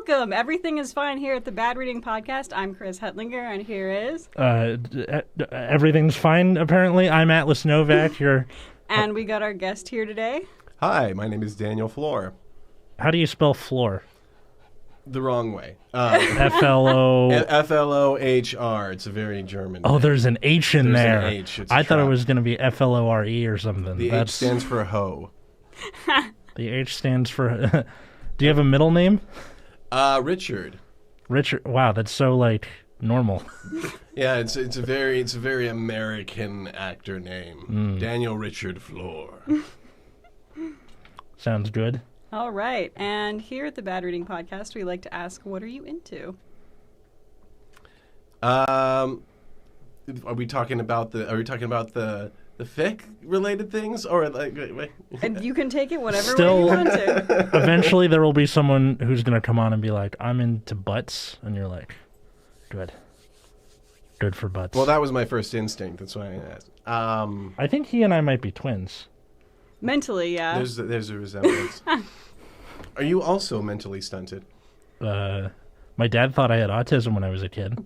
Welcome. Everything is fine here at the Bad Reading Podcast. I'm Chris Hetlinger, and here is... everything's fine, apparently. I'm Atlas Novak. Here. And we got our guest here today. Hi, my name is Daniel Flohr. How do you spell Flohr? The wrong way. F-L-O... F-L-O-H-R. It's a very German name. There's an H in there. There's an H. I thought it was going to be F-L-O-R-E or something. The H stands for hoe. The H stands for... Do you have a middle name? Richard. Richard. Wow, that's so, normal. Yeah, it's a very American actor name. Daniel Richard Flohr. Sounds good. All right. And here at the Bad Reading Podcast, we like to ask, what are you into? Are we talking about the fic related things, or wait. And you can take it whatever Still, way you want to. Eventually there will be someone who's going to come on and be like, I'm into butts, and you're like, good for butts. Well, that was my first instinct. That's why I asked. I think he and I might be twins. Mentally, yeah. There's a resemblance. Are you also mentally stunted? My dad thought I had autism when I was a kid.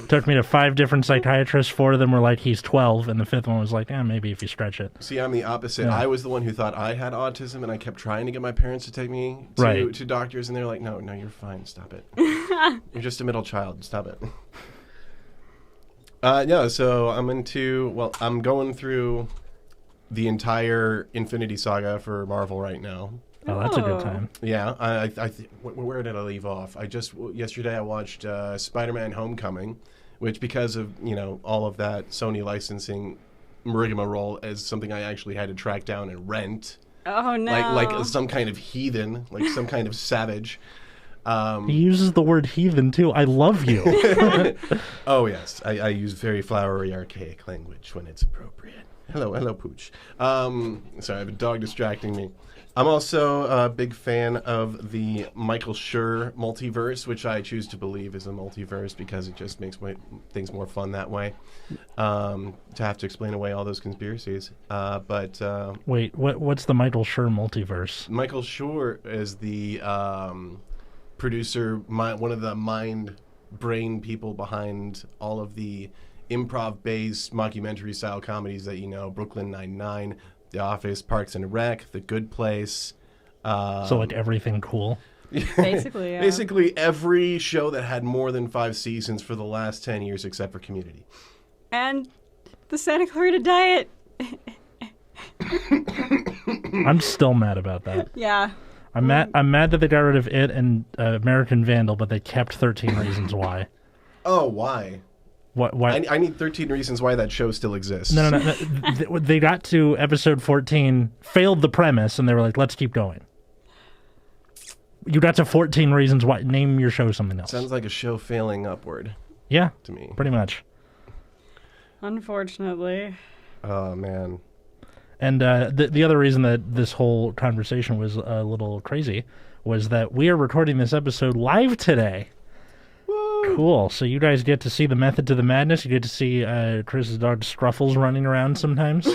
Took me to 5 different psychiatrists. 4 of them were like, he's 12, and the 5th one was like, maybe if you stretch it. See, I'm the opposite. Yeah. I was the one who thought I had autism, and I kept trying to get my parents to take me to doctors, and they're like, no, you're fine. Stop it. You're just a middle child. Stop it. So I'm going through the entire Infinity Saga for Marvel right now. Oh, that's a good time. Yeah, where did I leave off? Yesterday I watched Spider-Man: Homecoming, which because of all of that Sony licensing rigmarole is something I actually had to track down and rent. Oh no! Like some kind of heathen, like some kind of savage. He uses the word heathen too. I love you. Oh yes, I use very flowery, archaic language when it's appropriate. Hello, Pooch. Sorry, I have a dog distracting me. I'm also a big fan of the Michael Schur multiverse, which I choose to believe is a multiverse because it just makes things more fun that way. To have to explain away all those conspiracies. Wait, what's the Michael Schur multiverse? Michael Schur is the producer, one of the brain people behind all of the improv-based mockumentary-style comedies that Brooklyn Nine-Nine, The Office, Parks and Rec, The Good Place. So everything cool? Basically, yeah. Basically every show that had more than 5 seasons for the last 10 years except for Community. And the Santa Clarita Diet. I'm still mad about that. Yeah. I'm mad that they got rid of it and American Vandal, but they kept 13 Reasons Why. Oh, why? Why? I need 13 reasons why that show still exists. No. They got to episode 14, failed the premise, and they were like, let's keep going. You got to 14 Reasons Why. Name your show something else. Sounds like a show failing upward. Yeah. To me. Pretty much. Unfortunately. Oh, man. And the other reason that this whole conversation was a little crazy was that we are recording this episode live today. Cool. So you guys get to see the method to the madness. You get to see Chris's dog Scruffles running around sometimes.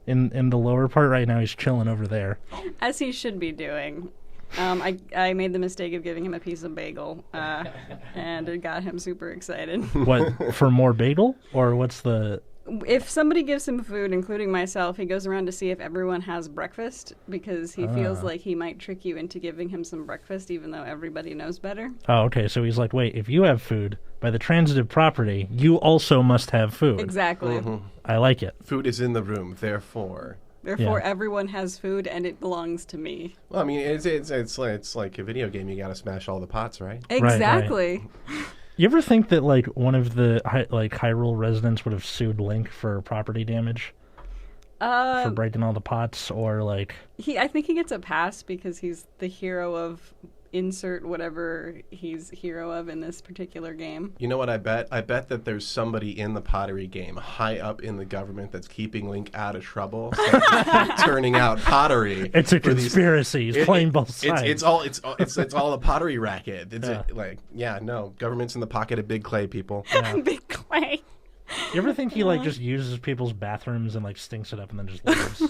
in the lower part right now, he's chilling over there. As he should be doing. I made the mistake of giving him a piece of bagel, and it got him super excited. What, for more bagel? Or what's the... If somebody gives him food, including myself, he goes around to see if everyone has breakfast because he feels like he might trick you into giving him some breakfast even though everybody knows better. Oh, okay. So he's like, wait, if you have food, by the transitive property, you also must have food. Exactly. Mm-hmm. I like it. Food is in the room, therefore. Everyone has food and it belongs to me. Well, I mean, it's like a video game. You got to smash all the pots, right? Exactly. Right. You ever think that one of the Hyrule residents would have sued Link for property damage for breaking all the pots, or I think he gets a pass because he's the hero of insert whatever he's hero of in this particular game. You know what I bet? I bet that there's somebody in the pottery game high up in the government that's keeping Link out of trouble, turning out pottery. It's a conspiracy. He's playing both sides. It's all a pottery racket. Government's in the pocket of Big Clay, people. Yeah. Big Clay. You ever think he just uses people's bathrooms and stinks it up and then just leaves?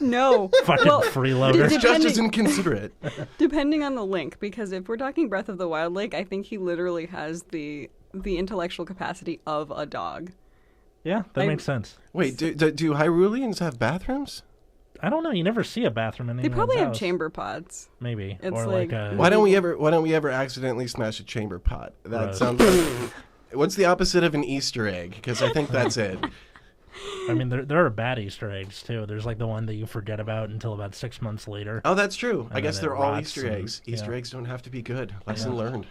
No. Fucking freeloader. It's just as inconsiderate. Depending on the link, because if we're talking Breath of the Wild link, I think he literally has the intellectual capacity of a dog. Yeah, that makes sense. Wait, do Hyruleans have bathrooms? I don't know. You never see a bathroom in They anyone's probably have house. chamber pods. Maybe. It's or like- a... Why don't we ever accidentally smash a chamber pot? That Gross. sounds like, what's the opposite of an Easter egg? Because I think that's it. I mean, there are bad Easter eggs, too. There's like the one that you forget about until about 6 months later. Oh, that's true. I And guess then it they're all rots Easter and- eggs. Easter yeah. eggs don't have to be good. Lesson learned.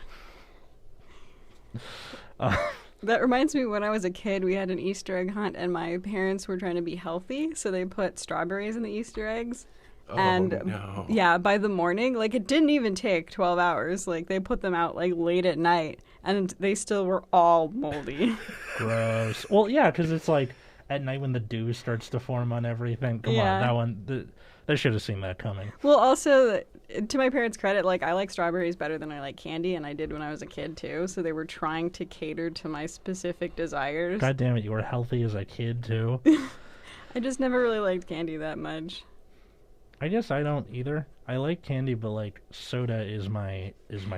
That reminds me, when I was a kid, we had an Easter egg hunt, and my parents were trying to be healthy, so they put strawberries in the Easter eggs. Oh, And no. yeah, by the morning, like, it didn't even take 12 hours. Like, they put them out like late at night, and they still were all moldy. Gross. Well, yeah, because it's like at night when the dew starts to form on everything. Come Yeah. on, that one. They should have seen that coming. Well, also, to my parents' credit, like, I like strawberries better than I like candy, and I did when I was a kid too. So they were trying to cater to my specific desires. God damn it, you were healthy as a kid too. I just never really liked candy that much. I guess I don't either. I like candy, but like soda is my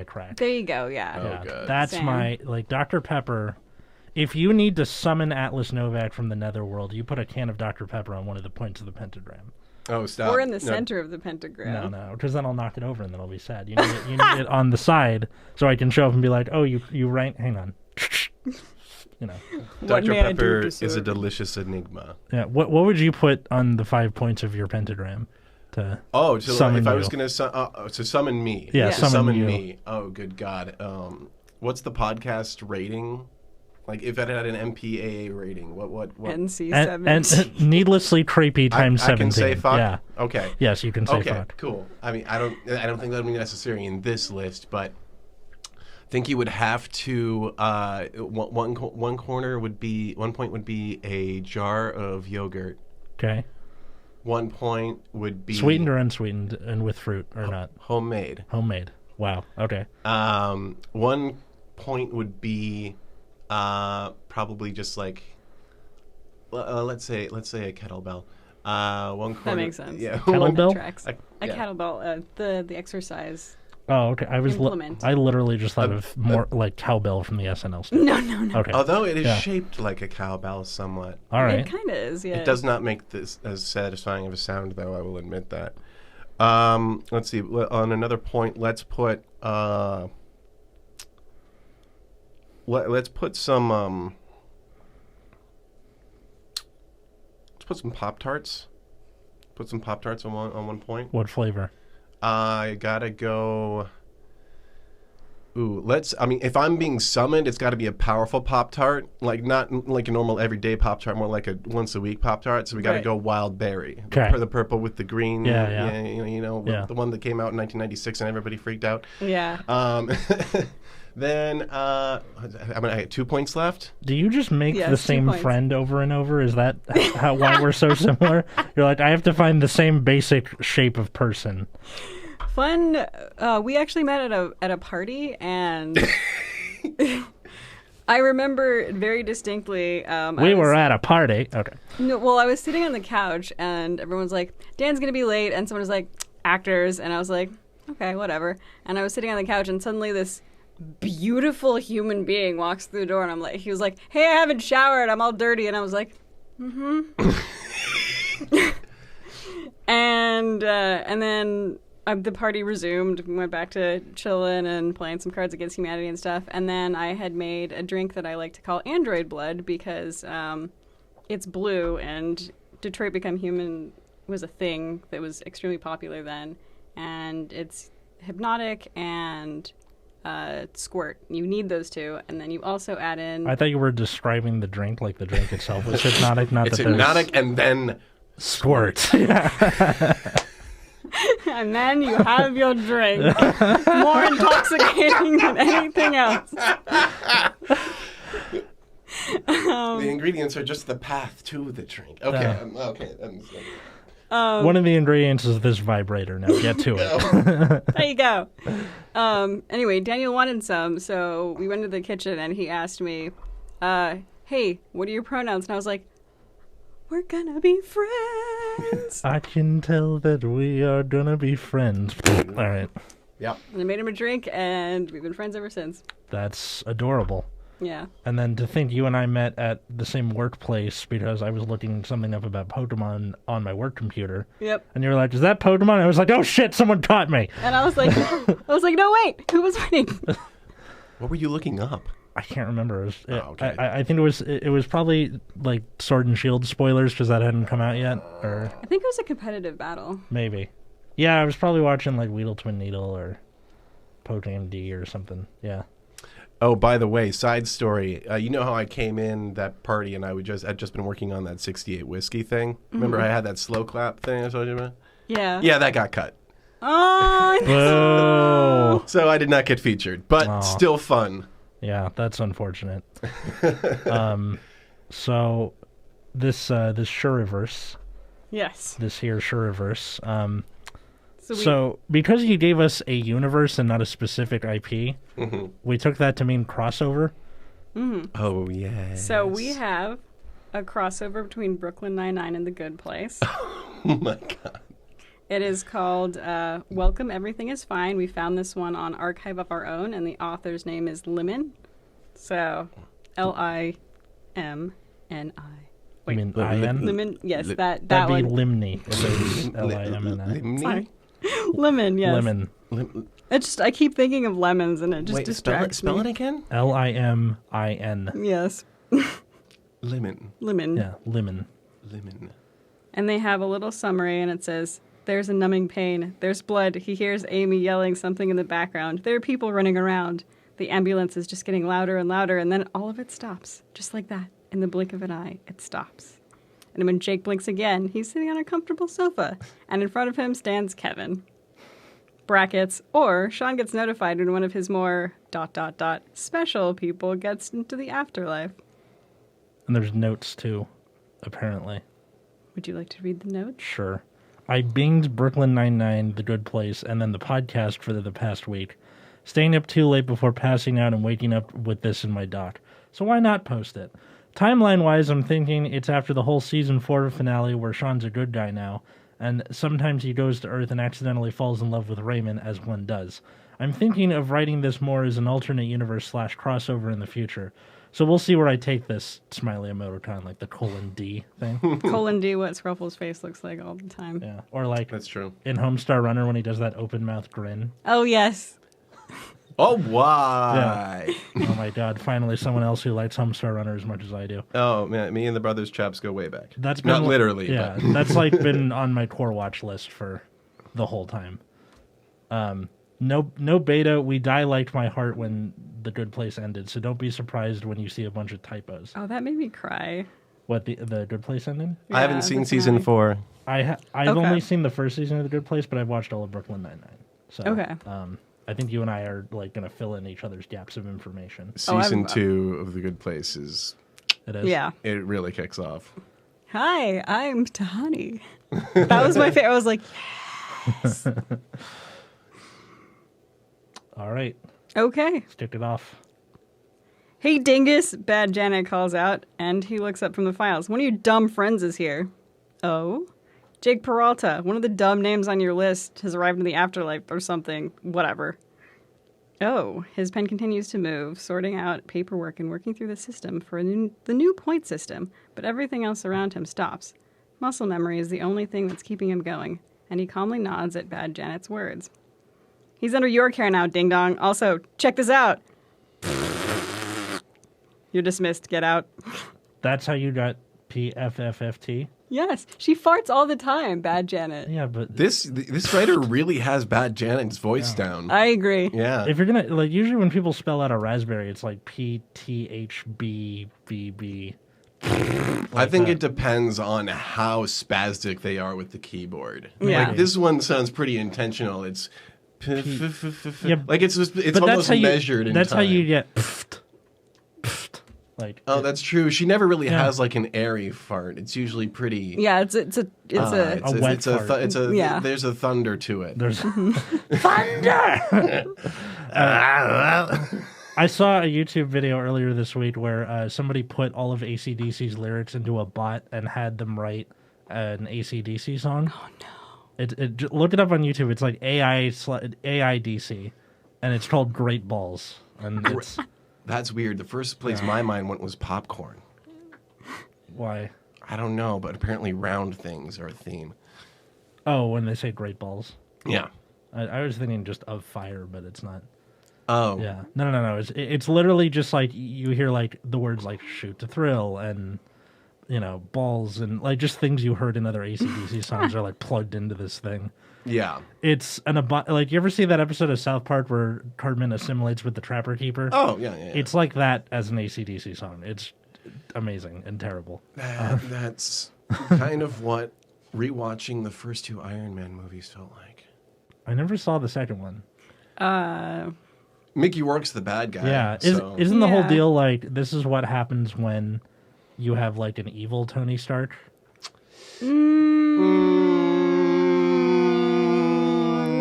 crack. There you go. Yeah. Oh, Yeah, God. that's Same. my like Dr. Pepper. If you need to summon Atlas Novak from the netherworld, you put a can of Dr. Pepper on one of the points of the pentagram. Oh, stop. Or in the No. center of the pentagram. No, because then I'll knock it over and then I'll be sad. You need it on the side so I can show up and be like, oh, you rank. Hang on. You know. What Dr. may I do Pepper to is a serve? delicious enigma. Yeah. What would you put on the 5 points of your pentagram? To Oh, to, summon if I you. was going to summon me. Yeah, Yeah. To summon you. me. Oh, good God. What's the podcast rating? Like, if it had an MPAA rating, what? NC-17. and needlessly creepy times I 17. can say fuck? Yeah. Okay. Yes, you can say Okay, fuck. cool. I mean, I don't think that would be necessary in this list, but I think you would have to. One point would be a jar of yogurt. Okay. 1 point would be Sweetened or unsweetened, and with fruit or not? homemade. Homemade. Wow. Okay. 1 point would be probably just like let's say a kettlebell. 1 quarter. That makes sense. Yeah. Kettlebell? Tracks. A yeah. kettlebell, the exercise. Oh, okay. I Implement. I literally just thought of more like cowbell from the SNL stuff. No. Okay. Although it is Yeah. shaped like a cowbell somewhat. All right. It kind of is, yeah. It does not make this as satisfying of a sound, though. I will admit that. Let's see. On another point, let's put let's put some Pop-Tarts. Put some Pop-Tarts on one point. What flavor? I gotta go. Ooh, if I'm being summoned, it's got to be a powerful Pop-Tart, like not like a normal everyday Pop-Tart, more like a once a week Pop-Tart. So we got to Right. go wild berry, Okay. the purple with the green. Yeah. The one that came out in 1996 and everybody freaked out. Yeah. Then I had 2 points left. Do you just make Yes, the 2 same points. friend over and over? Is that why we're so similar? You're like, I have to find the same basic shape of person. Fun. We actually met at a party, and I remember very distinctly. We were at a party. Okay. No, well, I was sitting on the couch, and everyone's like, "Dan's gonna be late," and someone was like, "Actors," and I was like, "Okay, whatever." And I was sitting on the couch, and suddenly this beautiful human being walks through the door, and he was like, "Hey, I haven't showered. I'm all dirty," and I was like, "Mm-hmm." and then. The party resumed. We went back to chilling and playing some Cards Against Humanity and stuff. And then I had made a drink that I like to call Android Blood because it's blue, and Detroit Become Human was a thing that was extremely popular then. And it's hypnotic and squirt. You need those two. And then you also add in... I thought you were describing the drink like the drink itself was hypnotic. Not It's that there's hypnotic and then squirt. Yeah. And then you have your drink. More intoxicating than anything else. the ingredients are just the path to the drink. Okay. Yeah. Okay. One of the ingredients is this vibrator. Now get to it. There you go. Anyway, Daniel wanted some, so we went to the kitchen and he asked me, hey, what are your pronouns? And I was like, we're gonna be friends. friends. I can tell that we are gonna be friends. All right. Yep. And I made him a drink, and we've been friends ever since. That's adorable. Yeah. And then to think you and I met at the same workplace because I was looking something up about Pokemon on my work computer. Yep. And you were like, "Is that Pokemon?" I was like, "Oh shit, someone caught me." And I was like, no, wait, who was winning? What were you looking up? I can't remember. Okay. I think it was probably like Sword and Shield spoilers because that hadn't come out yet, or I think it was a competitive battle. maybe. Yeah, I was probably watching like Weedle Twin Needle or PokeMD or something. Yeah. Oh, by the way, side story. You know how I came in that party and I'd just been working on that 68 whiskey thing? Remember I had that slow clap thing I told you about? Yeah. Yeah, that got cut. Oh, Whoa. So I did not get featured, but Aw. still fun. Yeah, that's unfortunate. So this Schur-niverse, yes. this here Schur-niverse, So so because you gave us a universe and not a specific IP, we took that to mean crossover. Oh, yes. So we have a crossover between Brooklyn Nine-Nine and The Good Place. Oh, my God. It is called Welcome, Everything is Fine. We found this one on Archive of Our Own, and the author's name is Limon. So, Limni. You mean IN? Limon, yes, that That'd be one. Limni. If it was Limni. Limni? Sorry. Lemon, yes. Lemon. I keep thinking of lemons, and it just Wait, distracts spell me. it again? Limin. Yes. Lemon. Lemon. Yeah, lemon. Lemon. And they have a little summary, and it says, "There's a numbing pain. There's blood. He hears Amy yelling something in the background. There are people running around. The ambulance is just getting louder and louder, and then all of it stops. Just like that. In the blink of an eye, it stops. And when Jake blinks again, he's sitting on a comfortable sofa, and in front of him stands Kevin. Brackets, or Sean gets notified when one of his more ... special people gets into the afterlife." And there's notes too, apparently. Would you like to read the notes? Sure. I binged Brooklyn Nine-Nine, The Good Place, and then the podcast for the past week, staying up too late before passing out and waking up with this in my dock. So why not post it? Timeline-wise, I'm thinking it's after the whole season 4 finale where Sean's a good guy now, and sometimes he goes to Earth and accidentally falls in love with Raymond, as one does. I'm thinking of writing this more as an alternate universe / crossover in the future. So we'll see where I take this smiley emoticon, like the :D thing. : what Scruffle's face looks like all the time. Yeah. Or like That's true. in Homestar Runner when he does that open mouth grin. Oh, yes. Oh, why? Oh my god, finally someone else who likes Homestar Runner as much as I do. Oh, man, me and the Brothers Chaps go way back. That's Not been, literally, yeah. but... That's like been on my core watch list for the whole time. No beta. We die liked my heart when The Good Place ended, so don't be surprised when you see a bunch of typos. Oh, that made me cry. What, the Good Place ended? I haven't Yeah, seen that's season nice. 4. I've Okay. only seen the first season of The Good Place, but I've watched all of Brooklyn Nine-Nine. So, Okay. I think you and I are like going to fill in each other's gaps of information. Season 2 of The Good Place is... It is. Yeah. It really kicks off. Hi, I'm Tahani. That was my favorite. I was like, yes. All right. Okay. Stick it off. Hey, dingus, Bad Janet calls out, and he looks up from the files. One of your dumb friends is here. Oh? Jake Peralta, one of the dumb names on your list, has arrived in the afterlife or something. Whatever. Oh, his pen continues to move, sorting out paperwork and working through the system for the new point system, but everything else around him stops. Muscle memory is the only thing that's keeping him going, and he calmly nods at Bad Janet's words. He's under your care now, ding dong. Also, check this out. You're dismissed. Get out. That's how you got PFFFT? Yes, she farts all the time, Bad Janet. Yeah, but This writer really has Bad Janet's voice down. I agree. Yeah. if you're going to, like, usually when people spell out a raspberry, it's like PTHBBB. I think it depends on how spastic they are with the keyboard. Yeah. Like, this one sounds pretty intentional. It's... Yeah, like, it's But almost measured in That's time. how you get like. Oh, that's true. She never really has like an airy fart. It's usually pretty. Yeah, it's a wet fart. Yeah. There's a thunder to it. There's thunder. I saw a YouTube video earlier this week where somebody put all of AC/DC's lyrics into a bot and had them write an AC/DC song. Oh no. Look it up on YouTube. It's like AI/DC, and it's called Great Balls. And it's That's weird. The first place my mind went was popcorn. why? I don't know, but apparently round things are a theme. Oh, when they say Great Balls. Yeah. I was thinking just of fire, but it's not. Oh. Yeah. No. It's literally just like you hear like the words like shoot to thrill and balls and like just things you heard in other AC/DC songs are like plugged into this thing. Yeah. It's like you ever see that episode of South Park where Cartman assimilates with the Trapper Keeper? Oh, yeah. It's like that as an AC/DC song. It's amazing and terrible. That's kind of what rewatching the first 2 Iron Man movies felt like. I never saw the second one. Mickey Rourke's the bad guy. Yeah. So. Isn't the whole deal like this is what happens when you have like an evil Tony Stark?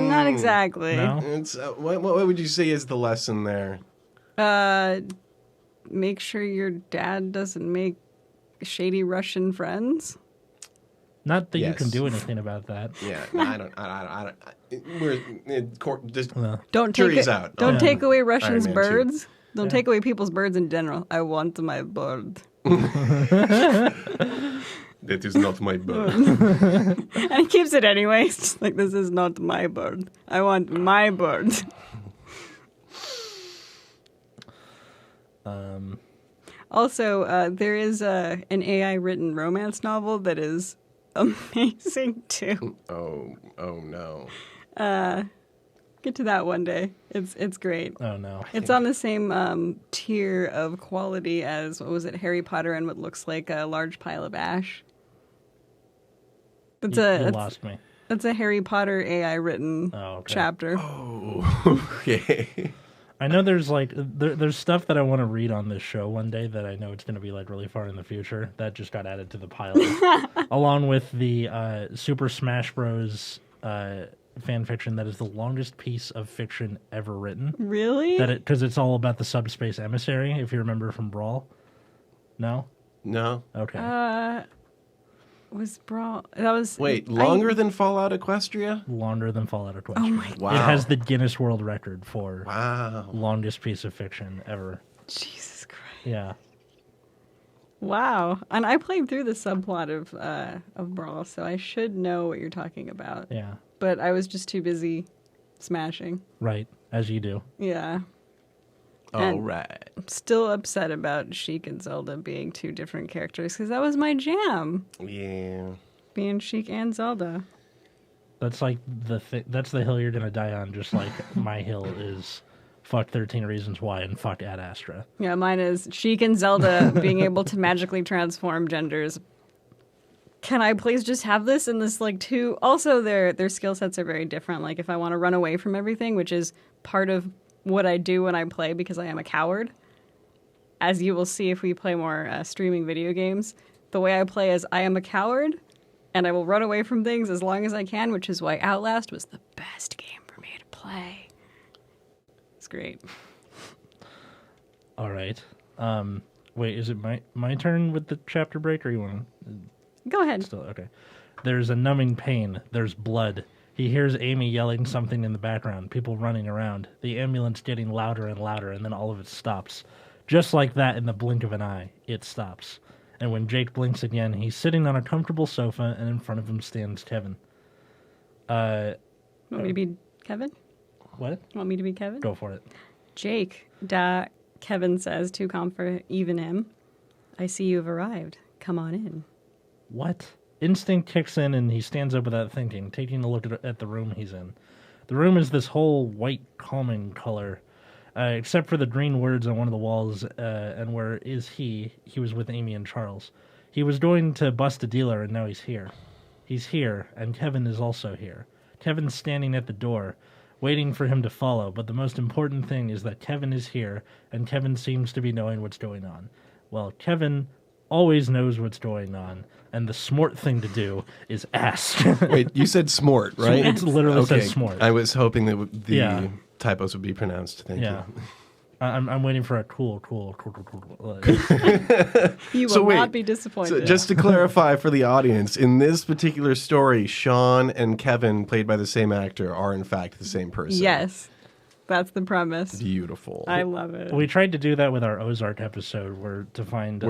Not exactly. No? It's what would you say is the lesson there? Make sure your dad doesn't make shady Russian friends. Not that you Yes. can do anything about that. Yeah, no, I don't. We're just Don't jury's take out. Don't on take away Iron Russians' Man 2. birds. Don't Yeah. take away people's birds in general. I want my bird. That is not my bird. And he keeps it anyway. It's just like, this is not my bird. I want my bird. Also, there is an AI-written romance novel that is amazing, too. Oh no. Get to that one day. It's great. Oh no. It's on the same tier of quality as, what was it, Harry Potter and what looks like a large pile of ash. You lost me. That's a Harry Potter AI written chapter. Oh, okay. I know there's like there's stuff that I want to read on this show one day that I know it's going to be like really far in the future that just got added to the pile, along with the Super Smash Bros. Fan fiction that is the longest piece of fiction ever written. Really? Because it's all about the subspace emissary. If you remember from Brawl. No. No. Okay. Was Brawl? That was. Wait, longer than Fallout Equestria? Longer than Fallout Equestria. Oh my! Wow. It has the Guinness World Record for Wow. longest piece of fiction ever. Jesus Christ! Yeah. Wow. And I played through the subplot of Brawl, so I should know what you're talking about. Yeah. But I was just too busy smashing. Right. As you do. Yeah. All And right. I'm still upset about Sheik and Zelda being 2 different characters because that was my jam. Yeah. Being Sheik and Zelda. That's like that's the hill you're gonna die on. Just like my hill is, fuck 13 Reasons Why and fuck Ad Astra. Yeah, mine is Sheik and Zelda being able to magically transform genders. Can I please just have this in this like 2? Also, their skill sets are very different. Like if I want to run away from everything, which is part of what I do when I play because I am a coward. As you will see if we play more streaming video games, the way I play is I am a coward, and I will run away from things as long as I can, which is why Outlast was the best game for me to play. It's great. All right. Wait, is it my turn with the chapter break, or you want to? Go ahead. Still okay. There's a numbing pain. There's blood. He hears Amy yelling something in the background. People running around. The ambulance getting louder and louder, and then all of it stops. Just like that, in the blink of an eye, it stops. And when Jake blinks again, he's sitting on a comfortable sofa, and in front of him stands Kevin. Want me to be Kevin? What? Want me to be Kevin? Go for it. Jake, Kevin says to comfort even him, I see you've arrived. Come on in. What? Instinct kicks in, and he stands up without thinking, taking a look at the room he's in. The room is this whole white, calming color, except for the green words on one of the walls, and where is he? He was with Amy and Charles. He was going to bust a dealer, and now he's here. He's here, and Kevin is also here. Kevin's standing at the door, waiting for him to follow, but the most important thing is that Kevin is here, and Kevin seems to be knowing what's going on. Well, Kevin always knows what's going on, and the smart thing to do is ask. Wait, you said smort, right? It's literally says smart. I was hoping that the typos would be pronounced. Thank you. I'm waiting for a cool. You So will wait, not be disappointed. So just to clarify for the audience, in this particular story, Sean and Kevin, played by the same actor, are in fact the same person. Yes, that's the premise. Beautiful. I love it. We tried to do that with our Ozark episode, where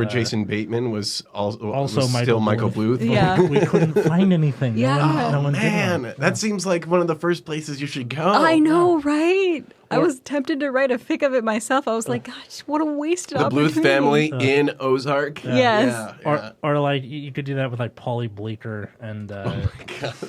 Jason Bateman was also was still Michael Bluth. Yeah. we couldn't find anything. Yeah. No one did Man, one. that seems like one of the first places you should go. I know, right? I was tempted to write a fic of it myself. I was like, gosh, what a wasted The opportunity. Bluth family in Ozark. Yes. Yeah. Or like you could do that with like Pauly Bleeker and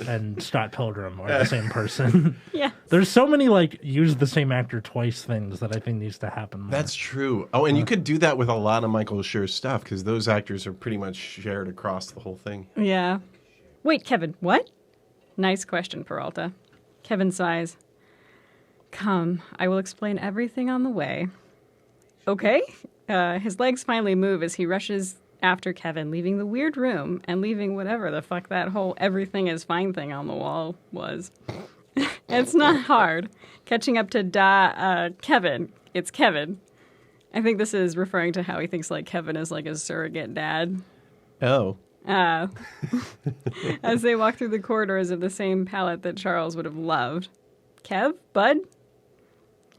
and Scott Pilgrim are the same person. Yeah. There's so many like use the same actor twice things that I think needs to happen more. That's true. Oh, and you could do that with a lot of Michael Schur stuff because those actors are pretty much shared across the whole thing. Yeah. Wait, Kevin, what? Nice question, Peralta. Kevin sighs. Come, I will explain everything on the way. Okay. His legs finally move as he rushes after Kevin, leaving the weird room and leaving whatever the fuck that whole everything is fine thing on the wall was. It's not hard. Catching up to Kevin. It's Kevin. I think this is referring to how he thinks like Kevin is like a surrogate dad. Oh. As they walk through the corridors of the same palette that Charles would have loved. Kev, bud?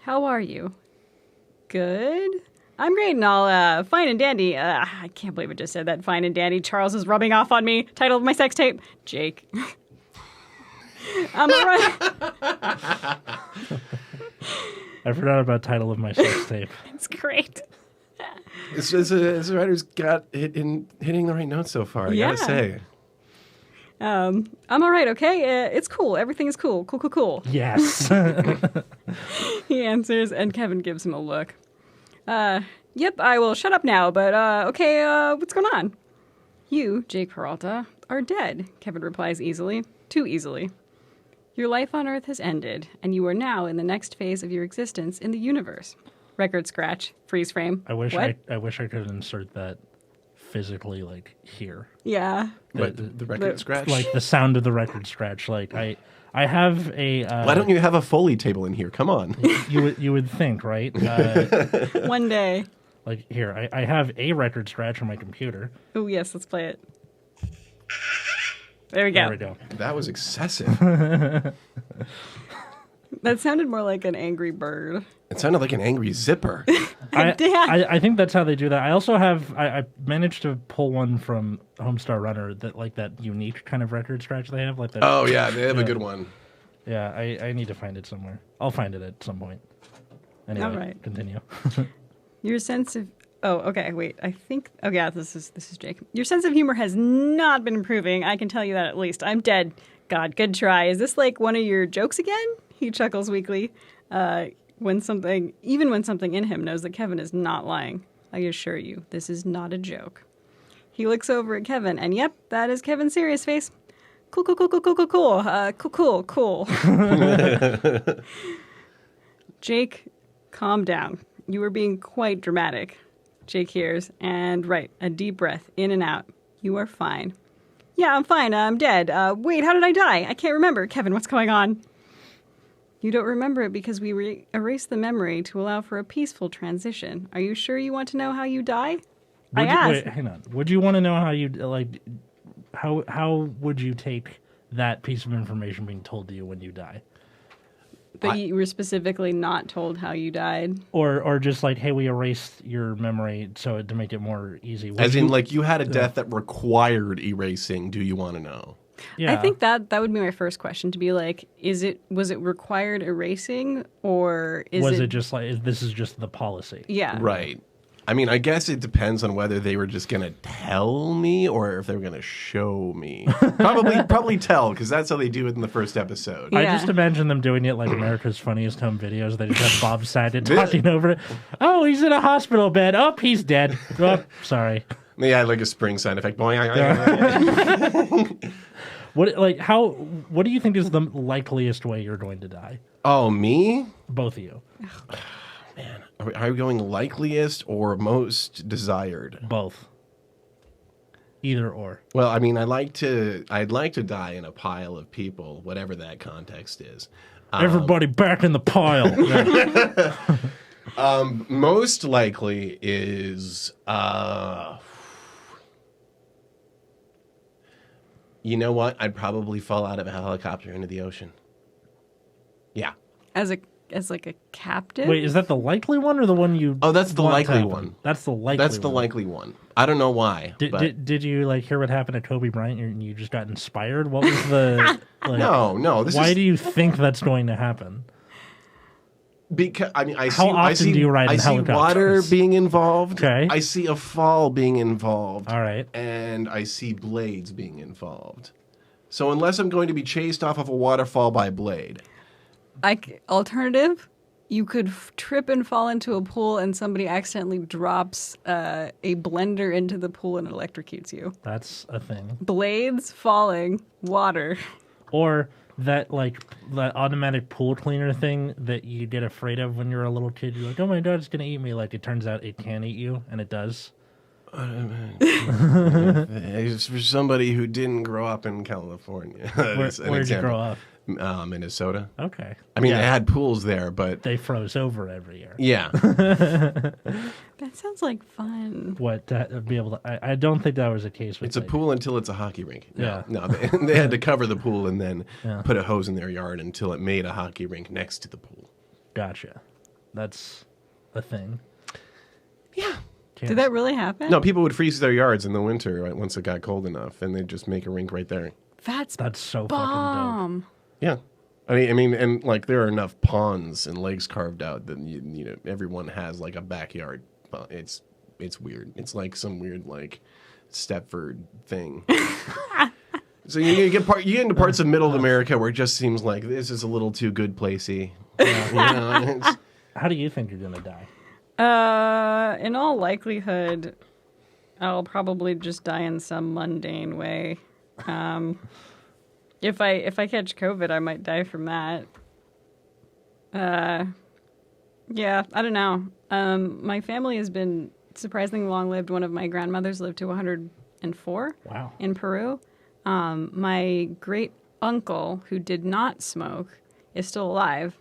How are you? Good? I'm great and all fine and dandy. I can't believe it just said that, fine and dandy. Charles is rubbing off on me. Title of my sex tape, Jake. I'm all right. I forgot about title of my sex tape. It's great. This writer's got hitting the right notes so far, I gotta say. I'm all right, okay? It's cool. Everything is cool. Cool. Yes. He answers, and Kevin gives him a look. Yep, I will shut up now, but, okay, what's going on? You, Jake Peralta, are dead, Kevin replies easily. Too easily. Your life on Earth has ended, and you are now in the next phase of your existence in the universe. Record scratch. Freeze frame. I wish What? I wish I could insert that physically, like here. Yeah. But the record scratch? Like the sound of the record scratch. Like I have a. Why don't you have a Foley table in here? Come on. You would think, right? One day. Like here, I have a record scratch on my computer. Oh, yes, let's play it. There we go. There we go. That was excessive. That sounded more like an angry bird. It sounded like an angry zipper. I think that's how they do that. I also have I managed to pull one from Homestar Runner that like that unique kind of record scratch they have like that. Oh yeah, they have a good one. Yeah, I need to find it somewhere. I'll find it at some point. Anyway, All right. Continue. Your sense of okay, wait. I think yeah, this is Jake. Your sense of humor has not been improving. I can tell you that at least. I'm dead. God, good try. Is this like one of your jokes again? He chuckles weakly. When something in him knows that Kevin is not lying. I assure you, this is not a joke. He looks over at Kevin, and yep, that is Kevin's serious face. Cool. Jake, calm down. You were being quite dramatic. Jake hears, and right, a deep breath, in and out. You are fine. Yeah, I'm fine. I'm dead. Wait, how did I die? I can't remember. Kevin, what's going on? You don't remember it because we erased the memory to allow for a peaceful transition. Are you sure you want to know how you die? I asked. Wait, hang on. Would you want to know how you like? How would you take that piece of information being told to you when you die? That you were specifically not told how you died. Or just like, hey, we erased your memory so to make it more easy. As in, like, you had a death that required erasing. Do you want to know? Yeah. I think that would be my first question, to be like, was it required erasing, or was it just like, this is just the policy? Yeah. Right. I mean, I guess it depends on whether they were just going to tell me or if they were going to show me. Probably tell, because that's how they do it in the first episode. Yeah. I just imagine them doing it like America's Funniest Home Videos. They just have Bob Saget talking over it. Oh, he's in a hospital bed. Oh, he's dead. Oh, sorry. Yeah, like a spring sound effect. What do you think is the likeliest way you're going to die? Oh, me? Both of you. Man, are we going likeliest or most desired? Both. Either or. Well, I mean, I'd like to die in a pile of people, whatever that context is. Everybody back in the pile. Most likely is, you know what? I'd probably fall out of a helicopter into the ocean. Yeah. As like a captive? Wait, is that the likely one or the one you? Oh, that's the want to likely happen? one. That's the likely. That's the one. likely one. I don't know why. Did you like hear what happened to Kobe Bryant and you just got inspired? What was the? Like, no. Why do you think that's going to happen? Because I mean, How often do you ride in I see helicopters? water being involved. Okay. I see a fall being involved. All right. And I see blades being involved. So unless I'm going to be chased off of a waterfall by a blade, Alternative, you could trip and fall into a pool, and somebody accidentally drops a blender into the pool and it electrocutes you. That's a thing. Blades, falling, water. Or that automatic pool cleaner thing that you get afraid of when you're a little kid. You're like, oh, my dad's gonna eat me. Like it turns out it can eat you, and it does. It's for somebody who didn't grow up in California. Where did you grow up? Minnesota. Okay. I mean, they had pools there, but they froze over every year. Yeah. That sounds like fun. What to be able to? I don't think that was the case. With it's a pool until it's a hockey rink. Yeah. No, they had to cover the pool and then put a hose in their yard until it made a hockey rink next to the pool. Gotcha. That's a thing. Yeah. Did that really happen? No, people would freeze their yards in the winter once it got cold enough, and they'd just make a rink right there. That's so bomb. fucking dope. Yeah. I mean, and like there are enough ponds and lakes carved out that you know everyone has like a backyard. It's weird. It's like some weird like Stepford thing. So you get into parts of middle America where it just seems like this is a little too good placey. How do you think you're gonna die? In all likelihood, I'll probably just die in some mundane way. If I catch COVID, I might die from that. Yeah, I don't know. My family has been surprisingly long-lived. One of my grandmothers lived to 104. Wow. In Peru. My great uncle, who did not smoke, is still alive.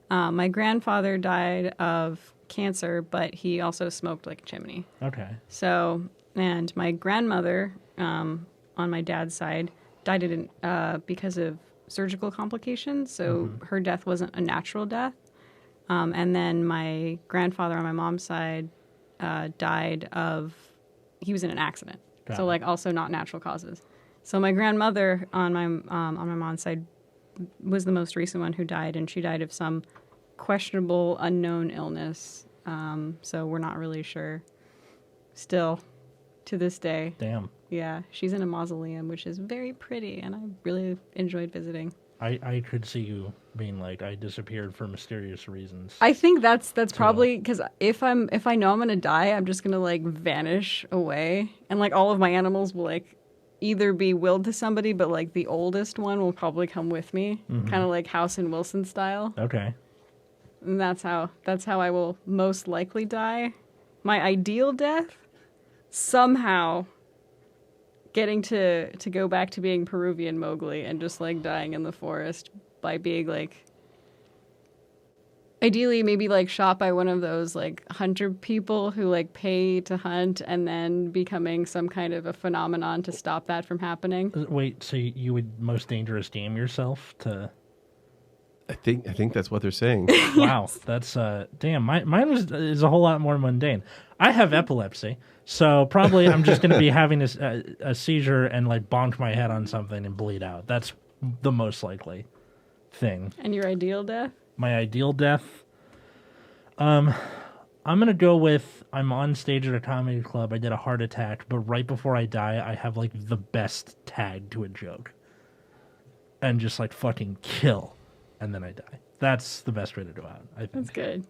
My grandfather died of cancer, but he also smoked like a chimney. Okay. So, and my grandmother, on my dad's side, died because of surgical complications. So her death wasn't a natural death. And then my grandfather on my mom's side died he was in an accident. Got so it. like also not natural causes. So my grandmother on my mom's side was the most recent one who died, and she died of some questionable unknown illness. So we're not really sure still to this day. Damn. Yeah, she's in a mausoleum, which is very pretty, and I really enjoyed visiting. I could see you being like, I disappeared for mysterious reasons. I think that's probably because if I know I'm gonna die, I'm just gonna like vanish away, and like all of my animals will like either be willed to somebody, but like the oldest one will probably come with me, kind of like House and Wilson style. Okay. And that's how I will most likely die. My ideal death, somehow getting to go back to being Peruvian Mowgli and just like dying in the forest by being like, ideally maybe like shot by one of those like hunter people who like pay to hunt, and then becoming some kind of a phenomenon to stop that from happening. Wait, so you would most dangerous game yourself to? I think that's what they're saying. Wow, that's damn. Mine is a whole lot more mundane. I have epilepsy, so probably I'm just going to be having a seizure and like bonk my head on something and bleed out. That's the most likely thing. And your ideal death? My ideal death. I'm gonna go with I'm on stage at a comedy club. I get a heart attack, but right before I die, I have like the best tag to a joke, and just like fucking kill. And then I die. That's the best way to go out, I think. That's good.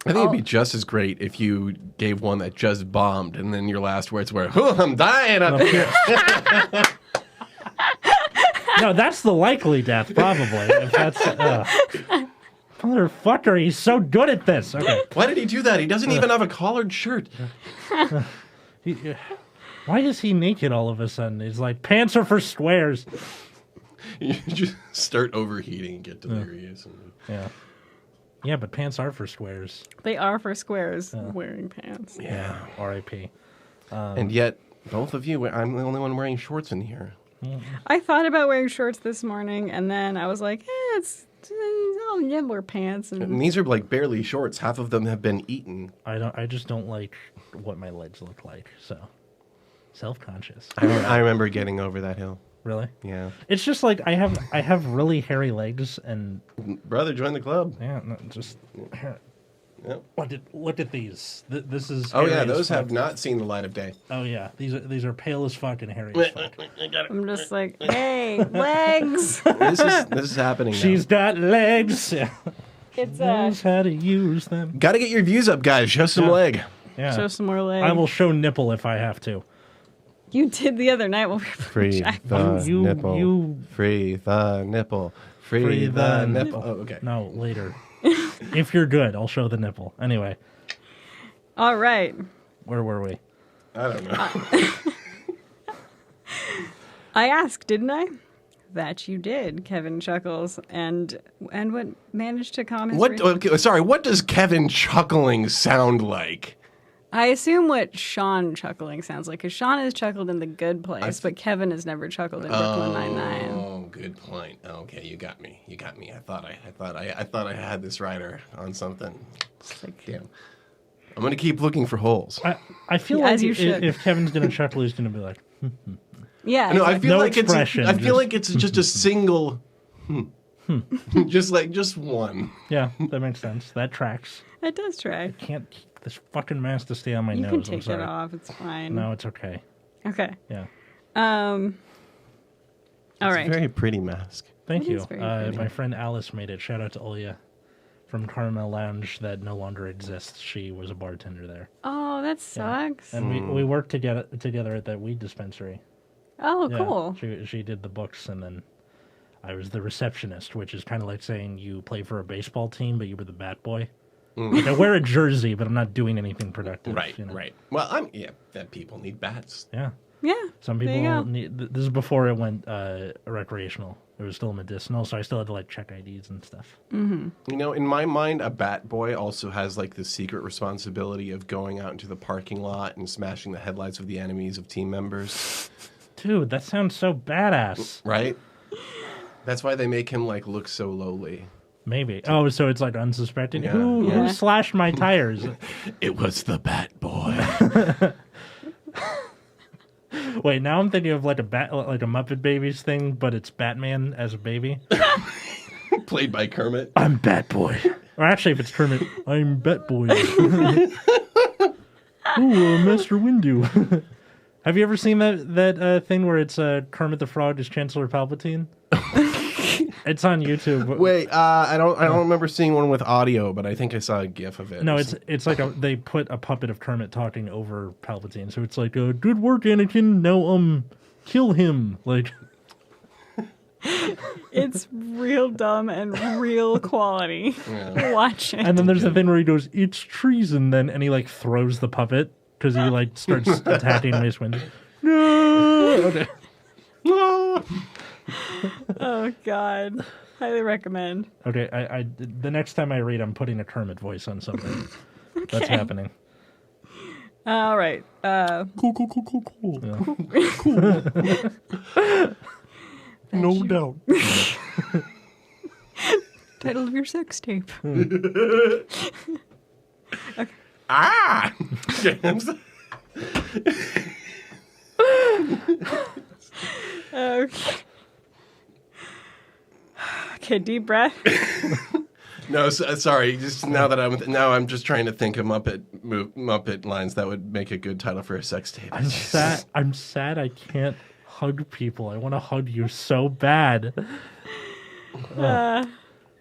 I think it'd be just as great if you gave one that just bombed, and then your last words were, "Oh, I'm dying up here." No, that's the likely death, probably. If that's motherfucker, he's so good at this. Okay. Why did he do that? He doesn't even have a collared shirt. Why is he naked all of a sudden? He's like, pants are for squares. You just start overheating and get delirious. Yeah. Yeah, but pants are for squares. They are for squares wearing pants. Yeah. R.I.P. And yet, both of you, I'm the only one wearing shorts in here. I thought about wearing shorts this morning, and then I was like, I'll wear pants. And And these are like barely shorts. Half of them have been eaten. I just don't like what my legs look like. So self-conscious. I remember getting over that hill. Really? Yeah. It's just like I have really hairy legs, and Brother, join the club. yeah, no, just Yep. look at these. This is Oh hairy yeah, as those fuck. have not seen the light of day. Oh yeah, these are pale as fuck and hairy as fuck. I'm just like, hey, legs. This is happening. She's got legs. Yeah. It's Knows how to use them. Got to get your views up, guys. Show some leg. Yeah. show some more legs. I will show nipple if I have to. You did the other night when we were Free playing the You- nipple. you- Free the nipple. Free the nipple. Oh, okay. No, later. If you're good, I'll show the nipple. Anyway, All right. where were we? I don't know. I asked, didn't I? That you did, Kevin chuckles, and what managed to calm his What? racing- Okay, sorry. What does Kevin chuckling sound like? I assume what Sean chuckling sounds like, because Sean has chuckled in The Good Place, but Kevin has never chuckled in Brooklyn Nine-Nine. Oh, good point. Okay, you got me. You got me. I thought I had this rider on something. It's like, Damn. I'm gonna keep looking for holes. I feel Yeah, like as you should. if Kevin's gonna chuckle, he's gonna be like, yeah, No, I exactly. feel No like expression, I feel just- like it's just a single. just one. yeah, that makes sense. That tracks. It does try. Can't keep this fucking mask to stay on my You nose. can I'm take sorry. it off. It's fine. No, it's okay. Okay. Yeah. All It's right. a very pretty mask. Thank It you. is very pretty. My friend Alice made it. Shout out to Olya from Carmel Lounge that no longer exists. She was a bartender there. Oh, that sucks. And we worked together at that weed dispensary. Oh, Yeah, cool. She did the books, and then I was the receptionist, which is kind of like saying you play for a baseball team, but you were the bat boy. Like I wear a jersey, but I'm not doing anything productive. Right, you know? right. Well, that people need bats. Yeah. Yeah. Some There you people go. need. This is before it went recreational. It was still medicinal, so I still had to like check IDs and stuff. You know, in my mind, a bat boy also has like the secret responsibility of going out into the parking lot and smashing the headlights of the enemies of team members. Dude, that sounds so badass. Right? That's why they make him like look so lowly. Maybe. Oh, so it's like unsuspecting. Yeah, Who yeah. slashed my tires? It was the bat boy. Wait, now I'm thinking of like a Muppet Babies thing, but it's Batman as a baby. Played by Kermit. I'm Bat Boy. Or actually, if it's Kermit, I'm Bat Boy. Ooh, Master Windu. Have you ever seen that thing where it's Kermit the Frog as Chancellor Palpatine? It's on YouTube. Wait, I don't remember seeing one with audio, but I think I saw a GIF of it. No, it's like they put a puppet of Kermit talking over Palpatine, so it's like, good work, Anakin. Now, kill him. Like, It's real dumb and real quality. Watch it. and then there's the thing where he goes, "It's treason," then and he like throws the puppet because he like starts attacking Mace Windu. No. Okay. Oh, God. Highly recommend. Okay, I the next time I read, I'm putting a Kermit voice on something. That's happening. All right. Cool. Yeah. No doubt. Title of your sex tape. Ah! James. Okay. Okay, deep breath. No, sorry. Just now that I'm just trying to think of Muppet lines that would make a good title for a sex tape. I'm sad I can't hug people. I want to hug you so bad.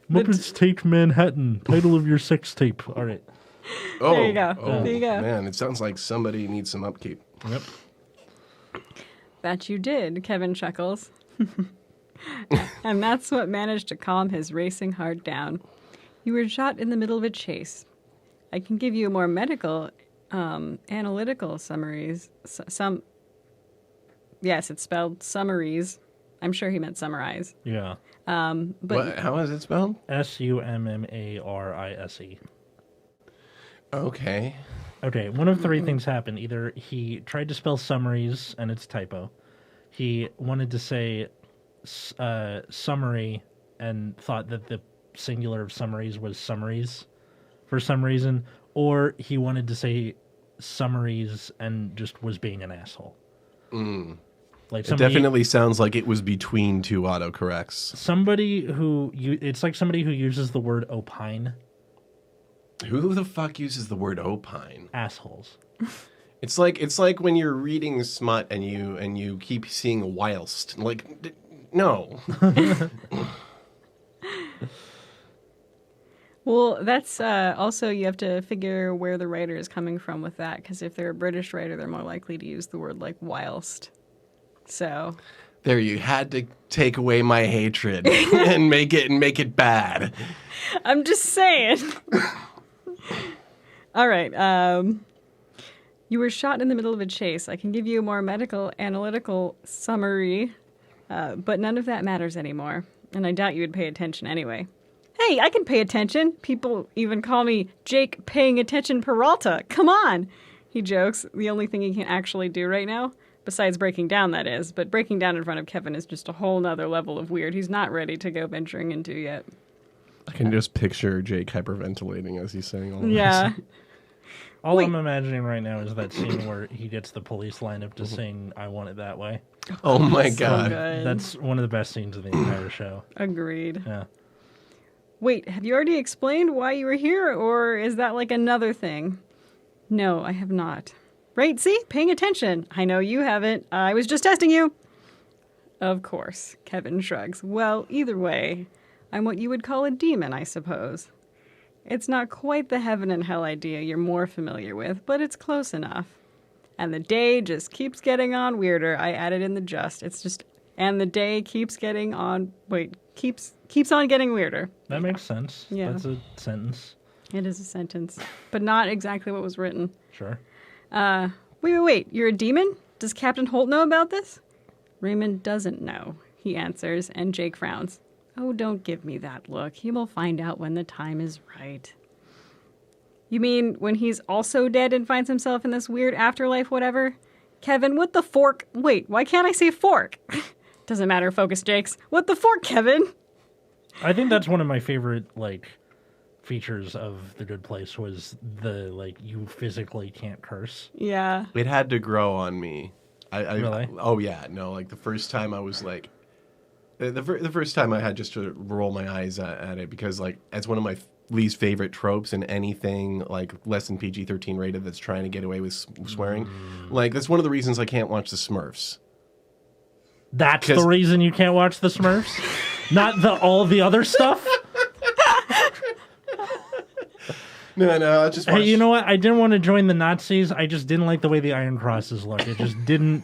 Muppets Take Manhattan. Title of your sex tape. All right. Oh, There you go. Oh, There you go. Man, it sounds like somebody needs some upkeep. Yep. That you did, Kevin chuckles. And that's what managed to calm his racing heart down. You were shot in the middle of a chase. I can give you more medical, analytical summaries. Yes, it's spelled summaries. I'm sure he meant summarize. Yeah. But How is it spelled? Summarise. Okay. Okay, one of three things happened. Either he tried to spell summaries and it's a typo. He wanted to say summary and thought that the singular of summaries was summaries for some reason, or he wanted to say summaries and just was being an asshole. Like It definitely sounds like it was between two autocorrects. Somebody who it's like somebody who uses the word opine. Who the fuck uses the word opine? Assholes. It's like when you're reading smut and you keep seeing whilst. Like, no. well, that's also you have to figure where the writer is coming from with that, because if they're a British writer, they're more likely to use the word like whilst. So There, you had to take away my hatred and make it bad. I'm just saying. All right. You were shot in the middle of a chase. I can give you a more medical, analytical summary, but none of that matters anymore. And I doubt you would pay attention anyway. Hey, I can pay attention. People even call me Jake Paying Attention Peralta. Come on. He jokes. The only thing he can actually do right now, besides breaking down, that is. But breaking down in front of Kevin is just a whole nother level of weird he's not ready to go venturing into yet. I can just picture Jake hyperventilating as he's saying all of Yeah. this. All Wait. I'm imagining right now is that scene where he gets the police line up to sing "I Want It That Way." Oh my So god. good. That's one of the best scenes of the entire show. Agreed. Yeah. Wait, have you already explained why you were here, or is that like another thing? No, I have not. Right, see? Paying attention. I know you haven't. I was just testing you. Of course, Kevin shrugs. Well, either way, I'm what you would call a demon, I suppose. It's not quite the heaven and hell idea you're more familiar with, but it's close enough. And the day just keeps getting on weirder. I added in the just. It's just, and the day keeps getting on, keeps on getting weirder. That makes sense. Yeah. That's a sentence. It is a sentence, but not exactly what was written. Sure. Wait, you're a demon? Does Captain Holt know about this? Raymond doesn't know, he answers, and Jake frowns. Oh, don't give me that look. He will find out when the time is right. You mean when he's also dead and finds himself in this weird afterlife whatever? Kevin, what the fork? Wait, why can't I say fork? Doesn't matter, focus, Jakes. What the fork, Kevin? I think that's one of my favorite features of The Good Place was the you physically can't curse. Yeah. It had to grow on me. Really? Oh yeah, no. Like the first time I was like, the first time I had just to roll my eyes at it because it's one of my least favorite tropes in anything less than PG-13 rated that's trying to get away with swearing. That's one of the reasons I can't watch the Smurfs. That's the reason you can't watch the Smurfs? Not all the other stuff? No, I just watched... Hey, you know what? I didn't want to join the Nazis. I just didn't like the way the Iron Crosses look. It just didn't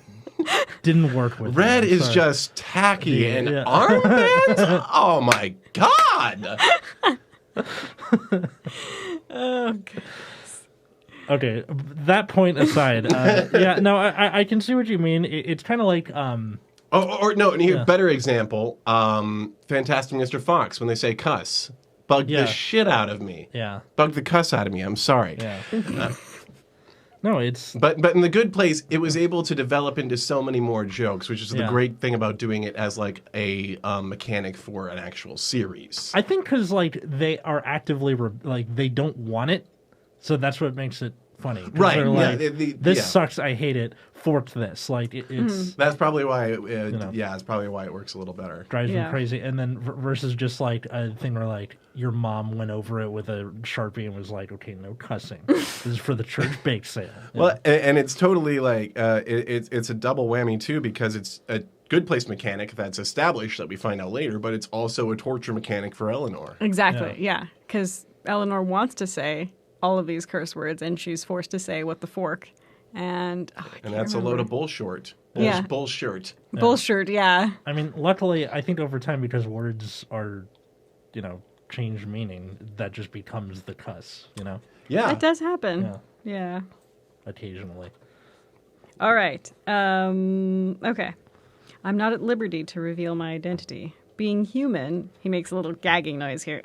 work with Red me. is just tacky and Yeah. armbands? Oh my god! Oh, God. Okay, that point aside, I can see what you mean. It's kind of like Better example, Fantastic Mr. Fox, when they say cuss. Bugged the shit out of me. Yeah. Bugged the cuss out of me, I'm sorry. Yeah. No, it's... But in The Good Place, it was able to develop into so many more jokes, which is the great thing about doing it as a mechanic for an actual series. I think because they are actively they don't want it, so that's what makes it funny. Right? This sucks. I hate it. Fork this. It's that's probably why. It's probably why it works a little better. Drives me crazy. And then versus just a thing where your mom went over it with a Sharpie and was like, "Okay, no cussing. This is for the church bake sale." Well, and it's totally it's a double whammy too because it's a Good Place mechanic that's established that we find out later, but it's also a torture mechanic for Eleanor. Exactly, yeah. Because Eleanor wants to say all of these curse words, and she's forced to say "what the fork," and that's a load of bullshit. Yeah. Bullshit. Bullshit, yeah. I mean, luckily, I think over time because words are, change meaning, that just becomes the cuss. Yeah, It does happen. Yeah. Occasionally. All right. Okay. I'm not at liberty to reveal my identity, being human, he makes a little gagging noise here,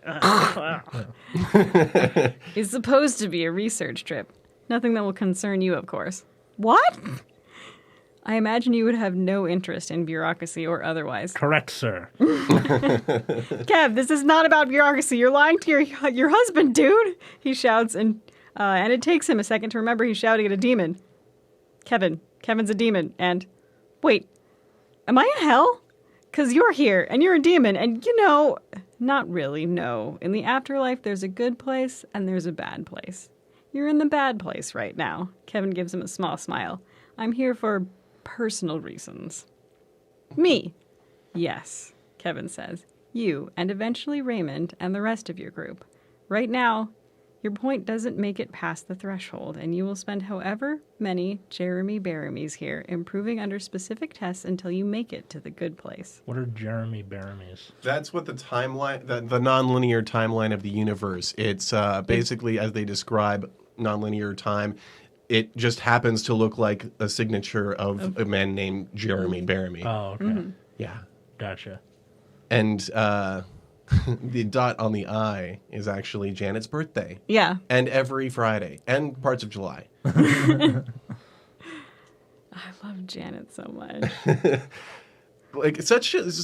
is supposed to be a research trip. Nothing that will concern you, of course. What? I imagine you would have no interest in bureaucracy or otherwise. Correct, sir. Kev, this is not about bureaucracy. You're lying to your husband, dude. He shouts, and it takes him a second to remember he's shouting at a demon. Kevin's a demon, and wait, am I in hell? 'Cause you're here, and you're a demon, and not really, no. In the afterlife, there's a good place, and there's a bad place. You're in the bad place right now. Kevin gives him a small smile. I'm here for personal reasons. Me? Yes, Kevin says. You, and eventually Raymond, and the rest of your group. Right now, your point doesn't make it past the threshold, and you will spend however many Jeremy Baramies here, improving under specific tests until you make it to the good place. What are Jeremy Baramies? That's what the timeline, the nonlinear timeline of the universe. It's basically, as they describe nonlinear time, it just happens to look like a signature of a man named Jeremy Baramy. Oh, okay. Mm-hmm. Yeah. Gotcha. And the dot on the I is actually Janet's birthday. Yeah. And every Friday. And parts of July. I love Janet so much.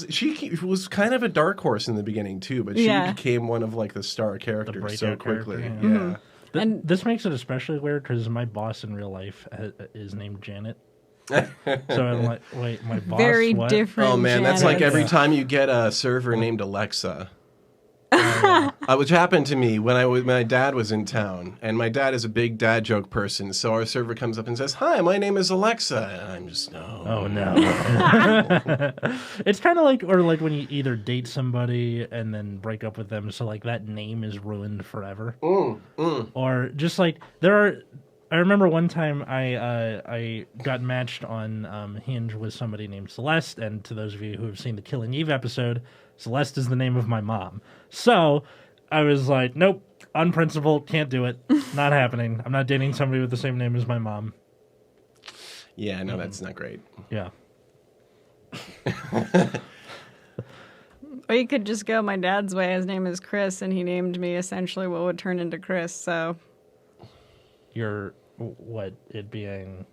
She was kind of a dark horse in the beginning too, but she became one of like the star characters so quickly. Character, Yeah. Mm-hmm. And this makes it especially weird because my boss in real life is named Janet. So I'm like, wait, my boss? Very what? different. Oh man, that's like every Janets. time you get a server named Alexa. Which happened to me when my dad was in town, and my dad is a big dad joke person. So our server comes up and says, "Hi, my name is Alexa," and I'm just no. Oh no. It's kind of like when you either date somebody and then break up with them, so like that name is ruined forever. Or just like I remember one time I got matched on Hinge with somebody named Celeste, and to those of you who have seen the Killing Eve episode, Celeste is the name of my mom. So I was like, nope, on principle, can't do it. Not happening. I'm not dating somebody with the same name as my mom. Yeah, no, that's not great. Yeah. Or you could just go my dad's way. His name is Chris, and he named me essentially what would turn into Chris, so... It being...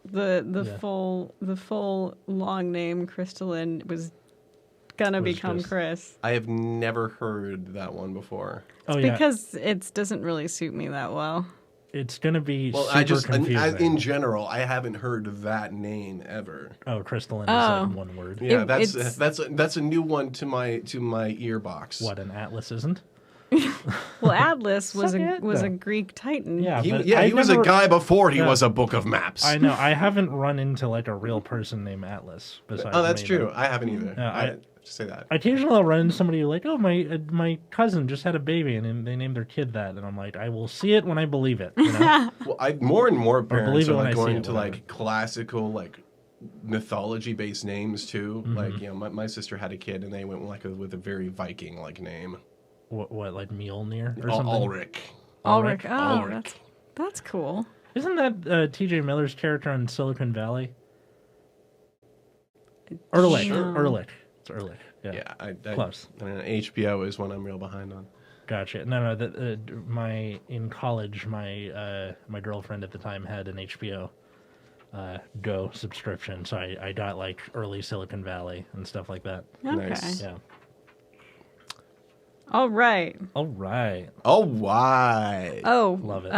The full long name, Crystalline, was gonna become Chris. I have never heard that one before. Because it doesn't really suit me that well. It's gonna be confusing. In general, I haven't heard that name ever. Oh, Crystalline is one word. Yeah, that's a new one to my ear box. What, an atlas isn't? Well, Atlas was a Greek titan. Yeah, he was a guy before he was a book of maps. I know. I haven't run into like a real person named Atlas. Oh, that's true. I haven't either. I say that. Occasionally, I'll run into somebody like, "Oh, my cousin just had a baby, and they named their kid that," and I'm like, "I will see it when I believe it." You know? Well, more and more parents are like going into whatever. like classical like mythology-based names too. Mm-hmm. Like my sister had a kid, and they went with a very Viking like name. What like Mjolnir or something? Ulrich. Oh, that's cool. Isn't that T.J. Miller's character on Silicon Valley? Erlich. It's Erlich. Yeah, close. HBO is one I'm real behind on. Gotcha. No. In college, my girlfriend at the time had an HBO Go subscription, so I got like early Silicon Valley and stuff like that. Okay. Nice. Yeah. All right. Oh, why? Oh, love it.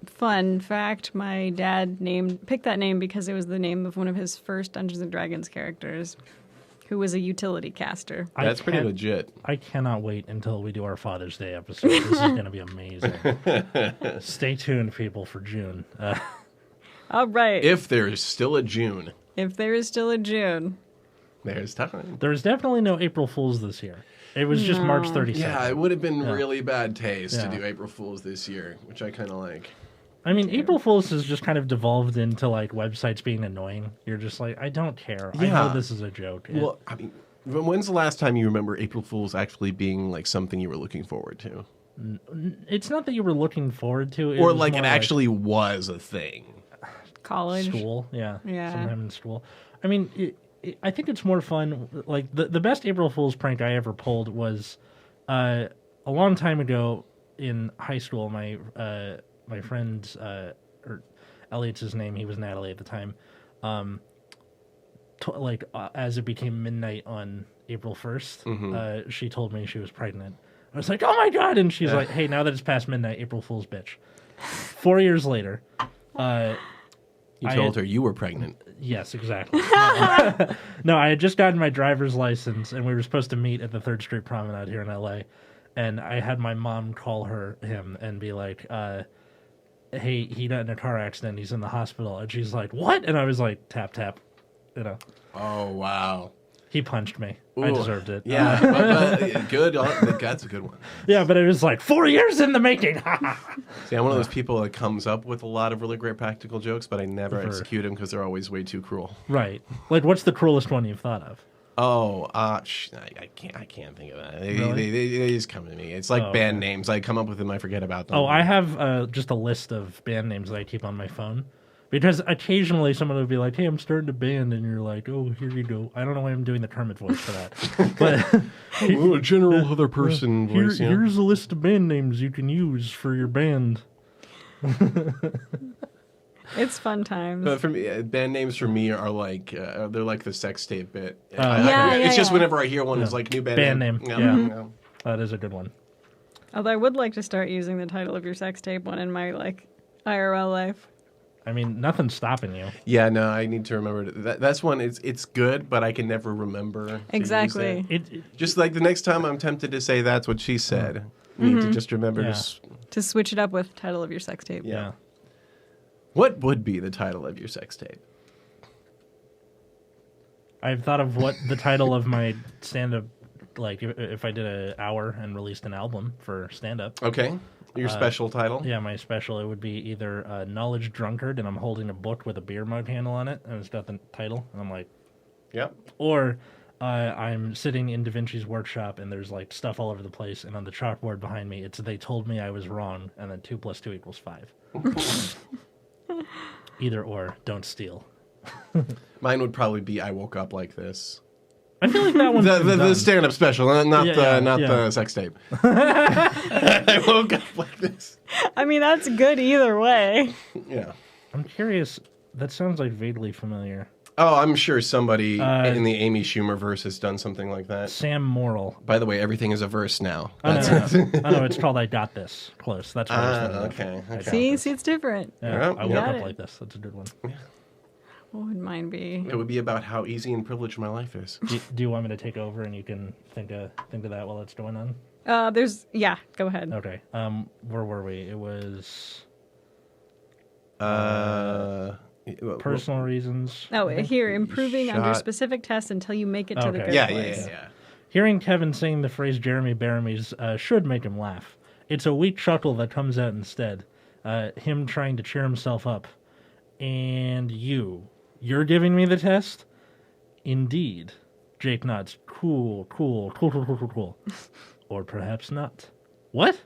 Fun fact: my dad picked that name because it was the name of one of his first Dungeons and Dragons characters, who was a utility caster. That's pretty legit. I cannot wait until we do our Father's Day episode. This is going to be amazing. Stay tuned, people, for June. All right. If there is still a June. If there is still a June. There's time. There's definitely no April Fools this year. It was just March 32nd. Yeah, it would have been really bad taste to do April Fools this year, which I kind of like. I mean, April Fools has just kind of devolved into like websites being annoying. You're just like, I don't care. I know this is a joke. Well, I mean, when's the last time you remember April Fools actually being like something you were looking forward to? It's not that you were looking forward to it. Or like it actually was a thing. College. School, yeah. Yeah. Sometime in school. I mean, I think it's more fun. Like the best April Fool's prank I ever pulled was a long time ago in high school. My friend's or Elliot's his name. He was Natalie at the time. As it became midnight on April 1st, she told me she was pregnant. I was like, oh my God. And she's like, hey, now that it's past midnight, April Fool's bitch. 4 years later, you told her you were pregnant. Yes, exactly. No, I had just gotten my driver's license, and we were supposed to meet at the 3rd Street Promenade here in LA. And I had my mom call him and be like, hey, he got in a car accident. He's in the hospital. And she's like, what? And I was like, tap, tap. You know. Oh, wow. He punched me. Ooh. I deserved it. Yeah, but good. That's a good one. Yeah, but it was like 4 years in the making. See, I'm one of those people that comes up with a lot of really great practical jokes, but I never execute them because they're always way too cruel. Right. Like, what's the cruelest one you've thought of? Oh, I can't think of that. They just come to me. It's like band names. I come up with them, I forget about them. Oh, I have just a list of band names that I keep on my phone. Because occasionally someone will be like, hey, I'm starting a band, and you're like, oh, here you go. I don't know why I'm doing the Kermit voice for that. But a general other person voice. Here's a list of band names you can use for your band. It's fun times. But for me, band names for me are like they're like the sex tape bit. It's just whenever I hear one, it's like new band name. Yeah. That is a good one. Although I would like to start using the title of your sex tape one in my IRL life. I mean, nothing's stopping you. Yeah, no, I need to remember that's one. It's good, but I can never remember. Exactly. Just like the next time I'm tempted to say that's what she said. You need to just remember to switch it up with title of your sex tape. Yeah. What would be the title of your sex tape? I've thought of what the title of my stand-up, like if I did an hour and released an album for stand-up. Okay. Your special title? Yeah, my special. It would be either Knowledge Drunkard, and I'm holding a book with a beer mug handle on it, and it's got the title, and I'm like... Yep. Or I'm sitting in Da Vinci's workshop, and there's like stuff all over the place, and on the chalkboard behind me, it's They Told Me I Was Wrong, and then 2 + 2 = 5. Either or, don't steal. Mine would probably be I Woke Up Like This. I feel like that one's the stand-up special, not the sex tape. I woke up like this. I mean, that's good either way. Yeah. I'm curious. That sounds like vaguely familiar. Oh, I'm sure somebody in the Amy Schumer verse has done something like that. Sam Morrill. By the way, everything is a verse now. I know. It's called I Got This. Close. That's what I was thinking. Okay. See, it's different. Yeah, I woke up like this. That's a good one. Yeah. What would mine be? It would be about how easy and privileged my life is. Do you want me to take over and you can think of that while it's going on? Go ahead. Okay. Where were we? It was personal reasons. Oh, here, improving under specific tests until you make it to the good place. Yeah. Hearing Kevin saying the phrase Jeremy Bearamy's should make him laugh. It's a weak chuckle that comes out instead. Him trying to cheer himself up. And you're giving me the test? Indeed. Jake nods. Cool. Or perhaps not. What?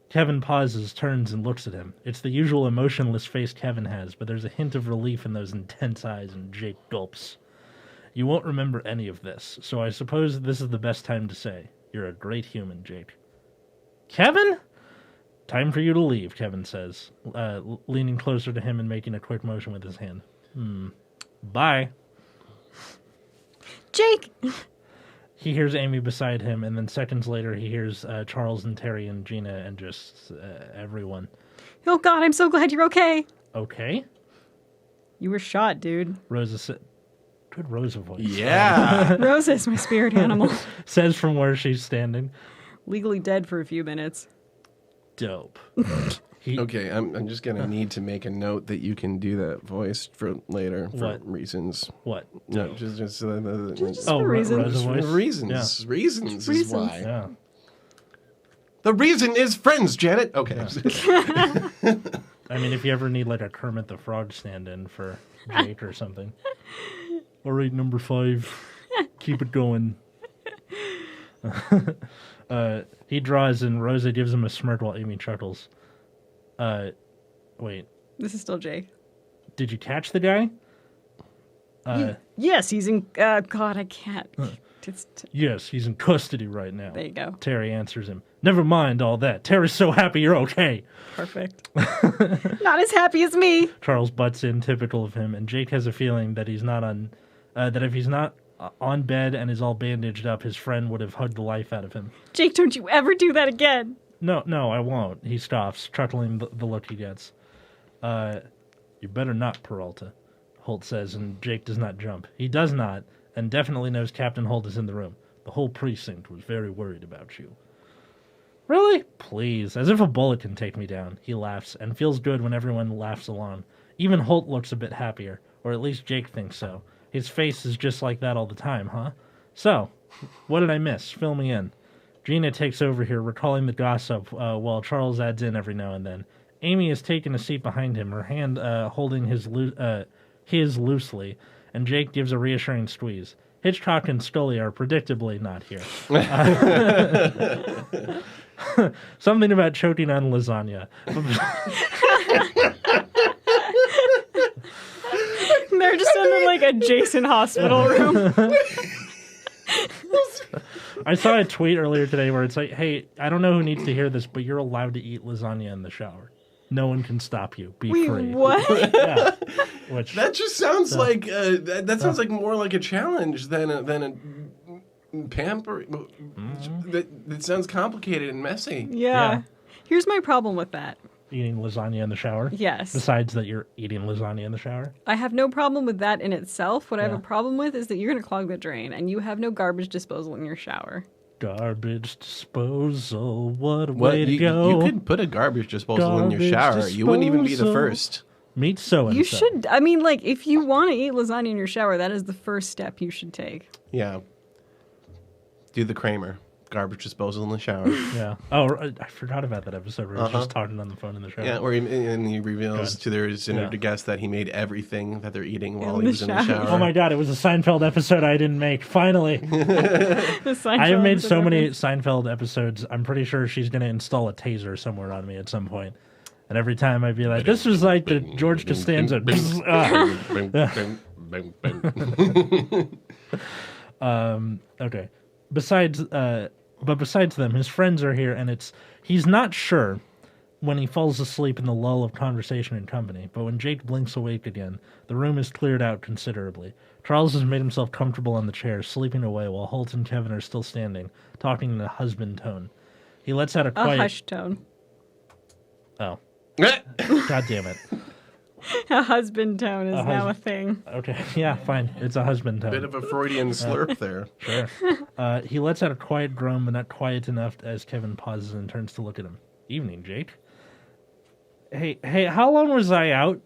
Kevin pauses, turns, and looks at him. It's the usual emotionless face Kevin has, but there's a hint of relief in those intense eyes, and Jake gulps. You won't remember any of this, so I suppose this is the best time to say, you're a great human, Jake. Kevin? Time for you to leave, Kevin says, leaning closer to him and making a quick motion with his hand. Bye. Jake! He hears Amy beside him, and then seconds later he hears Charles and Terry and Gina and just everyone. Oh, God, I'm so glad you're okay. Okay? You were shot, dude. Rosa said... Good Rosa voice. Yeah. Rosa is my spirit animal. Says from where she's standing. Legally dead for a few minutes. Dope. Okay, I'm just going to need to make a note that you can do that voice for later for reasons. What? No, just for reasons. Rosa voice? Reasons. Yeah. Reasons is why. Yeah. The reason is friends, Janet. Okay. Yeah. I mean, if you ever need like a Kermit the Frog stand-in for Jake or something. All right, number 5. Keep it going. He draws and Rosa gives him a smirk while Amy chuckles. Wait. This is still Jake. Did you catch the guy? Yes, he's in. God, I can't. Yes, he's in custody right now. There you go. Terry answers him. Never mind all that. Terry's so happy you're okay. Perfect. Not as happy as me. Charles butts in, typical of him, and Jake has a feeling that that if he's not on bed and is all bandaged up, his friend would have hugged the life out of him. Jake, don't you ever do that again. No, I won't. He stops, chuckling the look he gets. You better not, Peralta, Holt says, and Jake does not jump. He does not, and definitely knows Captain Holt is in the room. The whole precinct was very worried about you. Really? Please, as if a bullet can take me down. He laughs, and feels good when everyone laughs along. Even Holt looks a bit happier, or at least Jake thinks so. His face is just like that all the time, huh? So, what did I miss? Fill me in. Gina takes over here, recalling the gossip, while Charles adds in every now and then. Amy has taken a seat behind him, her hand holding his loosely, and Jake gives a reassuring squeeze. Hitchcock and Scully are predictably not here. Something about choking on lasagna. They're just in the, like, adjacent hospital room. I saw a tweet earlier today where it's like, hey, I don't know who needs to hear this, but you're allowed to eat lasagna in the shower. No one can stop you. Be free. What? Yeah. Which, That just sounds like that sounds like more like a challenge than a pamper. That sounds complicated and messy. Yeah. Here's my problem with that. eating lasagna in the shower? Yes. Besides that you're eating lasagna in the shower? I have no problem with that in itself. What I have Yeah. a problem with is that you're going to clog the drain and you have no garbage disposal in your shower. Garbage disposal, what a Well, way to you, go. you could put a garbage disposal in your Garbage shower. You wouldn't even be the disposal. first. Meet so-and-so. You should, I mean, like, if you want to eat lasagna in your shower, that is the first step you should take. Yeah. Do the Kramer. Garbage disposal in the shower. Yeah. Oh, I forgot about that episode where he was just talking on the phone in the shower. Yeah, where he reveals Good. to their dinner Yeah. to guests that he made everything that they're eating while In he the was in the shower. shower. Oh my god, it was a Seinfeld episode I didn't make. Finally. I have made so many Seinfeld episodes. I'm pretty sure she's going to install a taser somewhere on me at some point. And every time I'd be like, this was like the George Costanza. Okay. Besides them, his friends are here, and he's not sure when he falls asleep in the lull of conversation and company. But when Jake blinks awake again, the room is cleared out considerably. Charles has made himself comfortable on the chair, sleeping away, while Holt and Kevin are still standing, talking in a husband tone. He lets out a quiet... A hush tone. Oh. God damn it. A husband tone is now a thing. Okay, yeah, fine. It's a husband tone. Bit of a Freudian slurp there. Sure. He lets out a quiet groan, but not quiet enough as Kevin pauses and turns to look at him. Evening, Jake. Hey, how long was I out?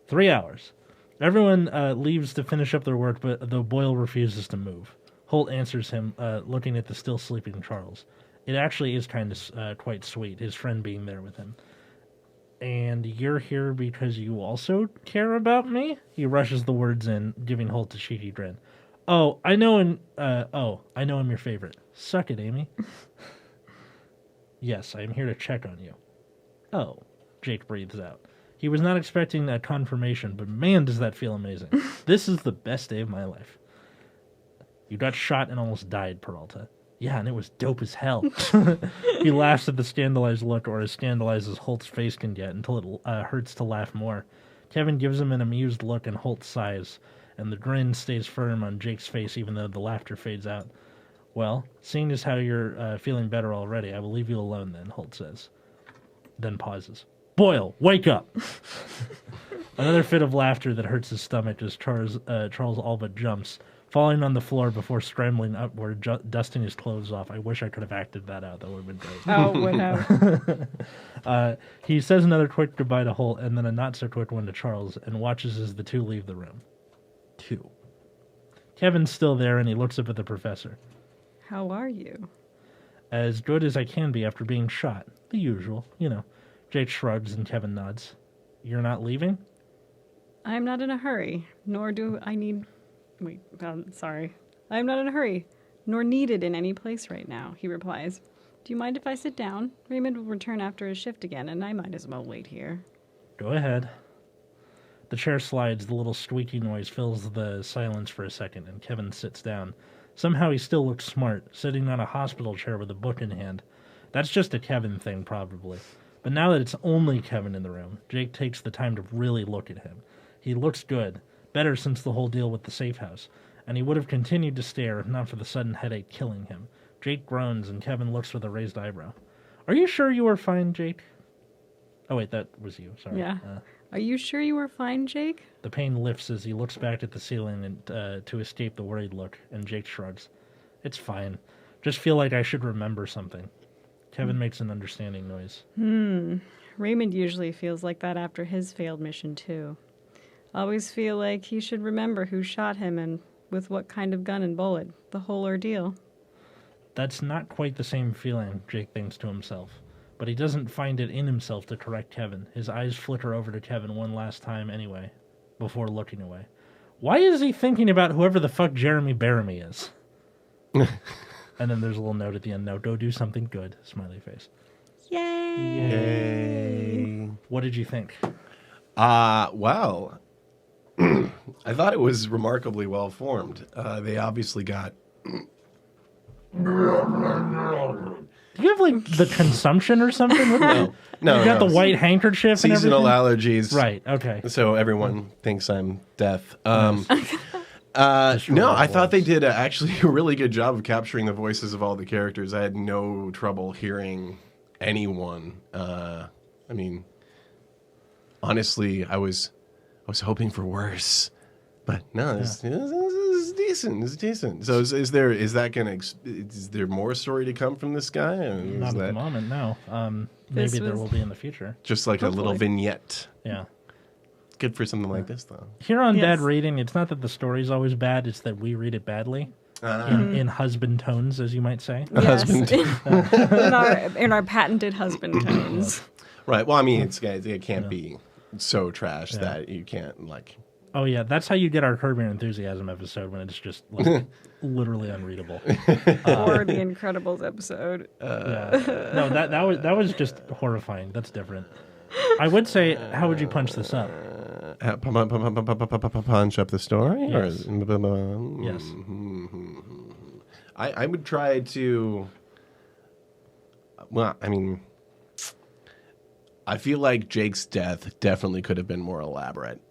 3 hours. Everyone leaves to finish up their work, but though Boyle refuses to move. Holt answers him, looking at the still sleeping Charles. It actually is kind of quite sweet, his friend being there with him. And you're here because you also care about me? He rushes the words in, giving Holt a cheeky grin. I know him your favorite. Suck it, Amy. Yes, I am here to check on you. Oh, Jake breathes out. He was not expecting a confirmation, but man, does that feel amazing. This is the best day of my life. You got shot and almost died, Peralta. Yeah, and it was dope as hell. He laughs at the scandalized look, or as scandalized as Holt's face can get, until it hurts to laugh more. Kevin gives him an amused look, and Holt sighs, and the grin stays firm on Jake's face even though the laughter fades out. Well, seeing as how you're feeling better already, I will leave you alone then, Holt says. Then pauses. Boyle, wake up! Another fit of laughter that hurts his stomach as Charles all but jumps, falling on the floor before scrambling upward, dusting his clothes off. I wish I could have acted that out. That would have been great. Oh, would have. He says another quick goodbye to Holt and then a not-so-quick one to Charles and watches as the two leave the room. 2. Kevin's still there and he looks up at the professor. How are you? As good as I can be after being shot. The usual, you know. Jake shrugs and Kevin nods. You're not leaving? I am not in a hurry, nor do I need... Wait, sorry. I am not in a hurry, nor needed in any place right now, he replies. Do you mind if I sit down? Raymond will return after his shift again, and I might as well wait here. Go ahead. The chair slides, the little squeaky noise fills the silence for a second, and Kevin sits down. Somehow he still looks smart, sitting on a hospital chair with a book in hand. That's just a Kevin thing, probably. But now that it's only Kevin in the room, Jake takes the time to really look at him. He looks good, better since the whole deal with the safe house, and he would have continued to stare if not for the sudden headache killing him. Jake groans, and Kevin looks with a raised eyebrow. Are you sure you were fine, Jake? Oh, wait, that was you. Sorry. Yeah. Are you sure you were fine, Jake? The pain lifts as he looks back at the ceiling and, to escape the worried look, and Jake shrugs. It's fine. Just feel like I should remember something. Kevin makes an understanding noise. Raymond usually feels like that after his failed mission, too. Always feel like he should remember who shot him and with what kind of gun and bullet. The whole ordeal. That's not quite the same feeling, Jake thinks to himself. But he doesn't find it in himself to correct Kevin. His eyes flicker over to Kevin one last time anyway, before looking away. Why is he thinking about whoever the fuck Jeremy Baramy is? And then there's a little note at the end. Now go do something good. Smiley face. Yay! What did you think? Well, I thought it was remarkably well formed. They obviously got... Do you have, like, the consumption or something? No. You got the white handkerchief and everything? Seasonal allergies. Right, okay. So everyone thinks I'm deaf. No, I thought they did actually a really good job of capturing the voices of all the characters. I had no trouble hearing anyone. I mean, honestly, I was hoping for worse, but no, it's decent. It's decent. So is there more story to come from this guy? Not at the moment, no. Maybe there will be in the future. Just like Hopefully. a little vignette. Yeah. Good for something like this, though. Here on Yes. Dad Reading, it's not that the story's always bad, it's that we read it badly. In husband tones, as you might say. Yes. Husband. in our patented husband tones. Right. Well, I mean, it can't be so trash that you can't, like... Oh, yeah, that's how you get our Curb Your Enthusiasm episode when it's just, like, literally unreadable. Or the Incredibles episode. Yeah. No, that was just horrifying. That's different. I would say, how would you punch this up? Punch up the story? Yes. Or, Yes. I would try to... Well, I mean... I feel like Jake's death definitely could have been more elaborate.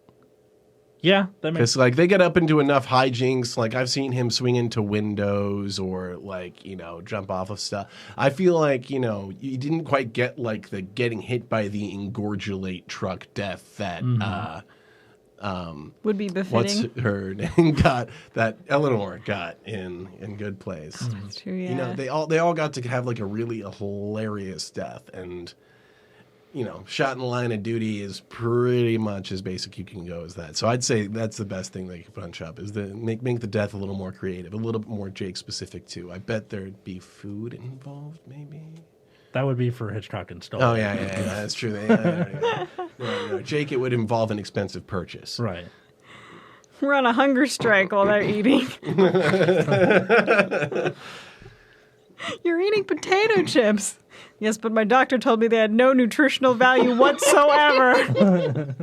Yeah, that makes Because, like, they get up into enough hijinks. Like, I've seen him swing into windows or, like, jump off of stuff. I feel like, you didn't quite get, like, the getting hit by the engorgulate truck death that, Would be befitting. what's her name that Eleanor got in Good Place. That's true, yeah. They all got to have, like, a really hilarious death. And... shot in the line of duty is pretty much as basic you can go as that. So I'd say that's the best thing they can punch up is make the death a little more creative, a little bit more Jake specific too. I bet there'd be food involved, maybe. that would be for Hitchcock and Stoll. Oh yeah, that's true. No, Jake, it would involve an expensive purchase. Right. We're on a hunger strike while they're eating. You're eating potato chips. Yes, but my doctor told me they had no nutritional value whatsoever.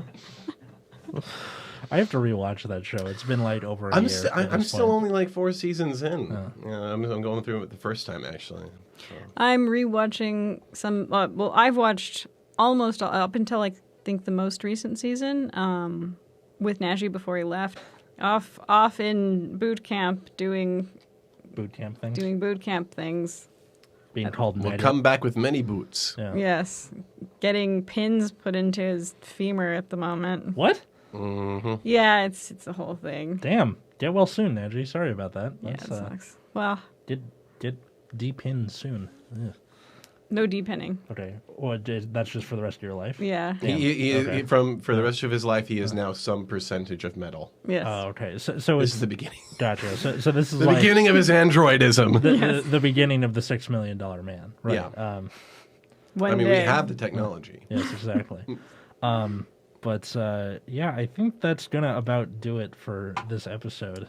I have to rewatch that show. It's been like over a I'm year. I'm still only like 4 seasons in. I'm going through it the first time actually. So. I'm rewatching some. I've watched almost up until I think the most recent season with Najee before he left. Off in boot camp doing boot camp things. doing boot camp things. Being called We'll knighted. come back with many boots. Yeah. Yes, getting pins put into his femur at the moment. What? Mm-hmm. Yeah, it's a whole thing. Damn. Get well soon, Najee. Sorry about that. Yeah, That's, it sucks. Well, Get de-pinned soon. Ugh. no depinning. Okay. Well, that's just for the rest of your life? Yeah. Damn. Okay. For the rest of his life, he is now some percentage of metal. Yes. Oh, okay. So This it's is the beginning. gotcha. So this is The like beginning of his androidism. the beginning of the $6 Million Man. Right. Yeah. One I mean, day. we have the technology. Yes, exactly. But yeah, I think that's gonna about do it for this episode.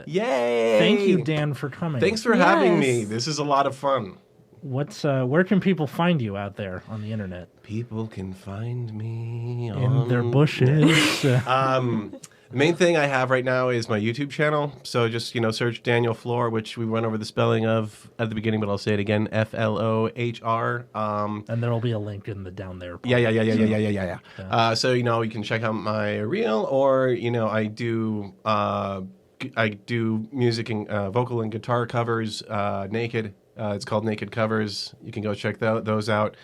Yay! Thank you, Dan, for coming. Thanks for having Yes. me. This is a lot of fun. where can people find you out there on the internet? People can find me In their bushes. The main thing I have right now is my YouTube channel. So just, search Daniel Flohr, which we went over the spelling of at the beginning, but I'll say it again, Flohr. And there will be a link in the down there. Yeah. So, you can check out my reel, or, I do music and vocal and guitar covers, naked. It's called Naked Covers. You can go check those out.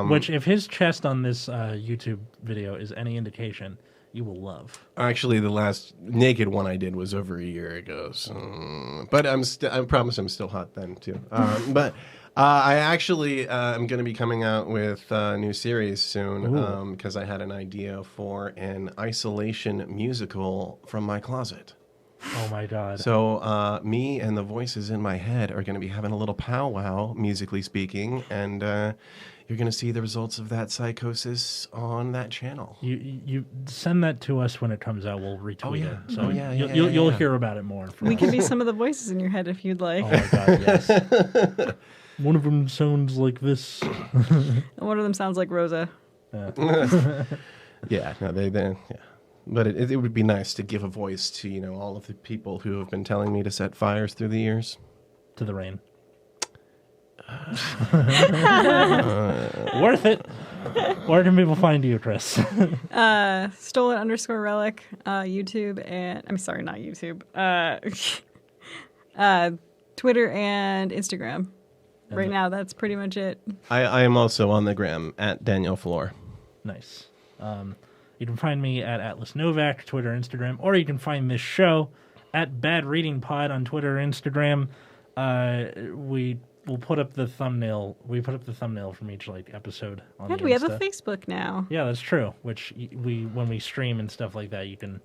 Which, if his chest on this YouTube video is any indication, you will love. Actually, the last naked one I did was over a year ago. So, but I promise I'm still hot then too. But I actually am going to be coming out with a new series soon because I had an idea for an isolation musical from my closet. Oh my God. So me and the voices in my head are going to be having a little powwow, musically speaking, and you're going to see the results of that psychosis on that channel. You send that to us when it comes out. We'll retweet it. So you'll hear about it more. We can be some of the voices in your head if you'd like. Oh my God, yes. One of them sounds like this. And one of them sounds like Rosa. Yeah, no, yeah. But it would be nice to give a voice to, all of the people who have been telling me to set fires through the years. To the rain. Worth it. Where can people find you, Chris? Stolen_relic, YouTube, and I'm sorry, not YouTube. Twitter and Instagram. Right now, that's pretty much it. I am also on the gram at Daniel Flohr. Nice. You can find me at Atlas Novak, Twitter, Instagram, or you can find this show at Bad Reading Pod on Twitter, Instagram. We will put up the thumbnail. We put up the thumbnail from each episode on. And we have a Facebook now. Yeah, that's true. Which when we stream and stuff like that, you can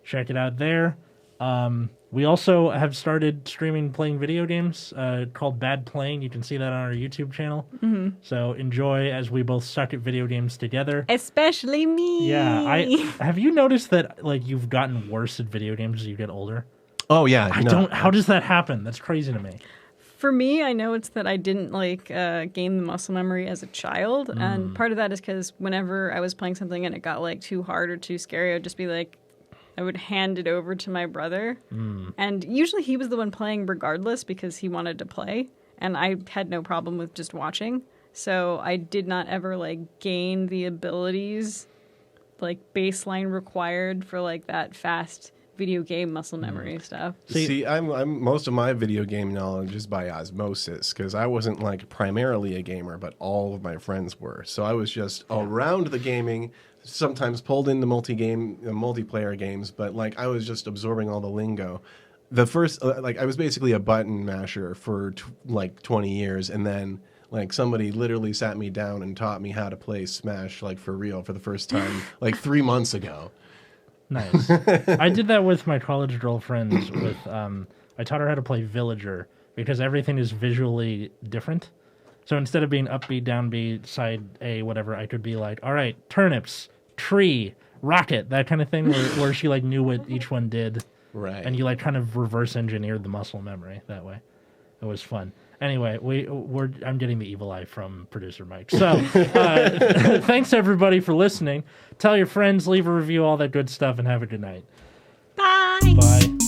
check it out there. We also have started playing video games called Bad Playing. You can see that on our YouTube channel. Mm-hmm. So enjoy as we both suck at video games together. Especially me. Yeah, have you noticed that you've gotten worse at video games as you get older? Oh yeah, How does that happen? That's crazy to me. For me, I know it's that I didn't gain the muscle memory as a child, and part of that is because whenever I was playing something and it got too hard or too scary, I would just be I would hand it over to my brother. And usually he was the one playing regardless because he wanted to play. And I had no problem with just watching. So I did not ever gain the abilities baseline required for that fast video game muscle memory stuff. See, I'm most of my video game knowledge is by osmosis because I wasn't primarily a gamer, but all of my friends were. So I was just around the gaming. Sometimes pulled into multiplayer games, but I was just absorbing all the lingo. The first, I was basically a button masher for 20 years, and then somebody literally sat me down and taught me how to play Smash for real for the first time 3 months ago. Nice. I did that with my college girlfriends. I taught her how to play Villager because everything is visually different. So instead of being up B, down B, side A, whatever, I could be all right, turnips, tree, rocket, that kind of thing, where she knew what each one did. Right. And you kind of reverse engineered the muscle memory that way. It was fun. Anyway, I'm getting the evil eye from producer Mike. So thanks everybody for listening. Tell your friends, leave a review, all that good stuff, and have a good night. Bye. Bye.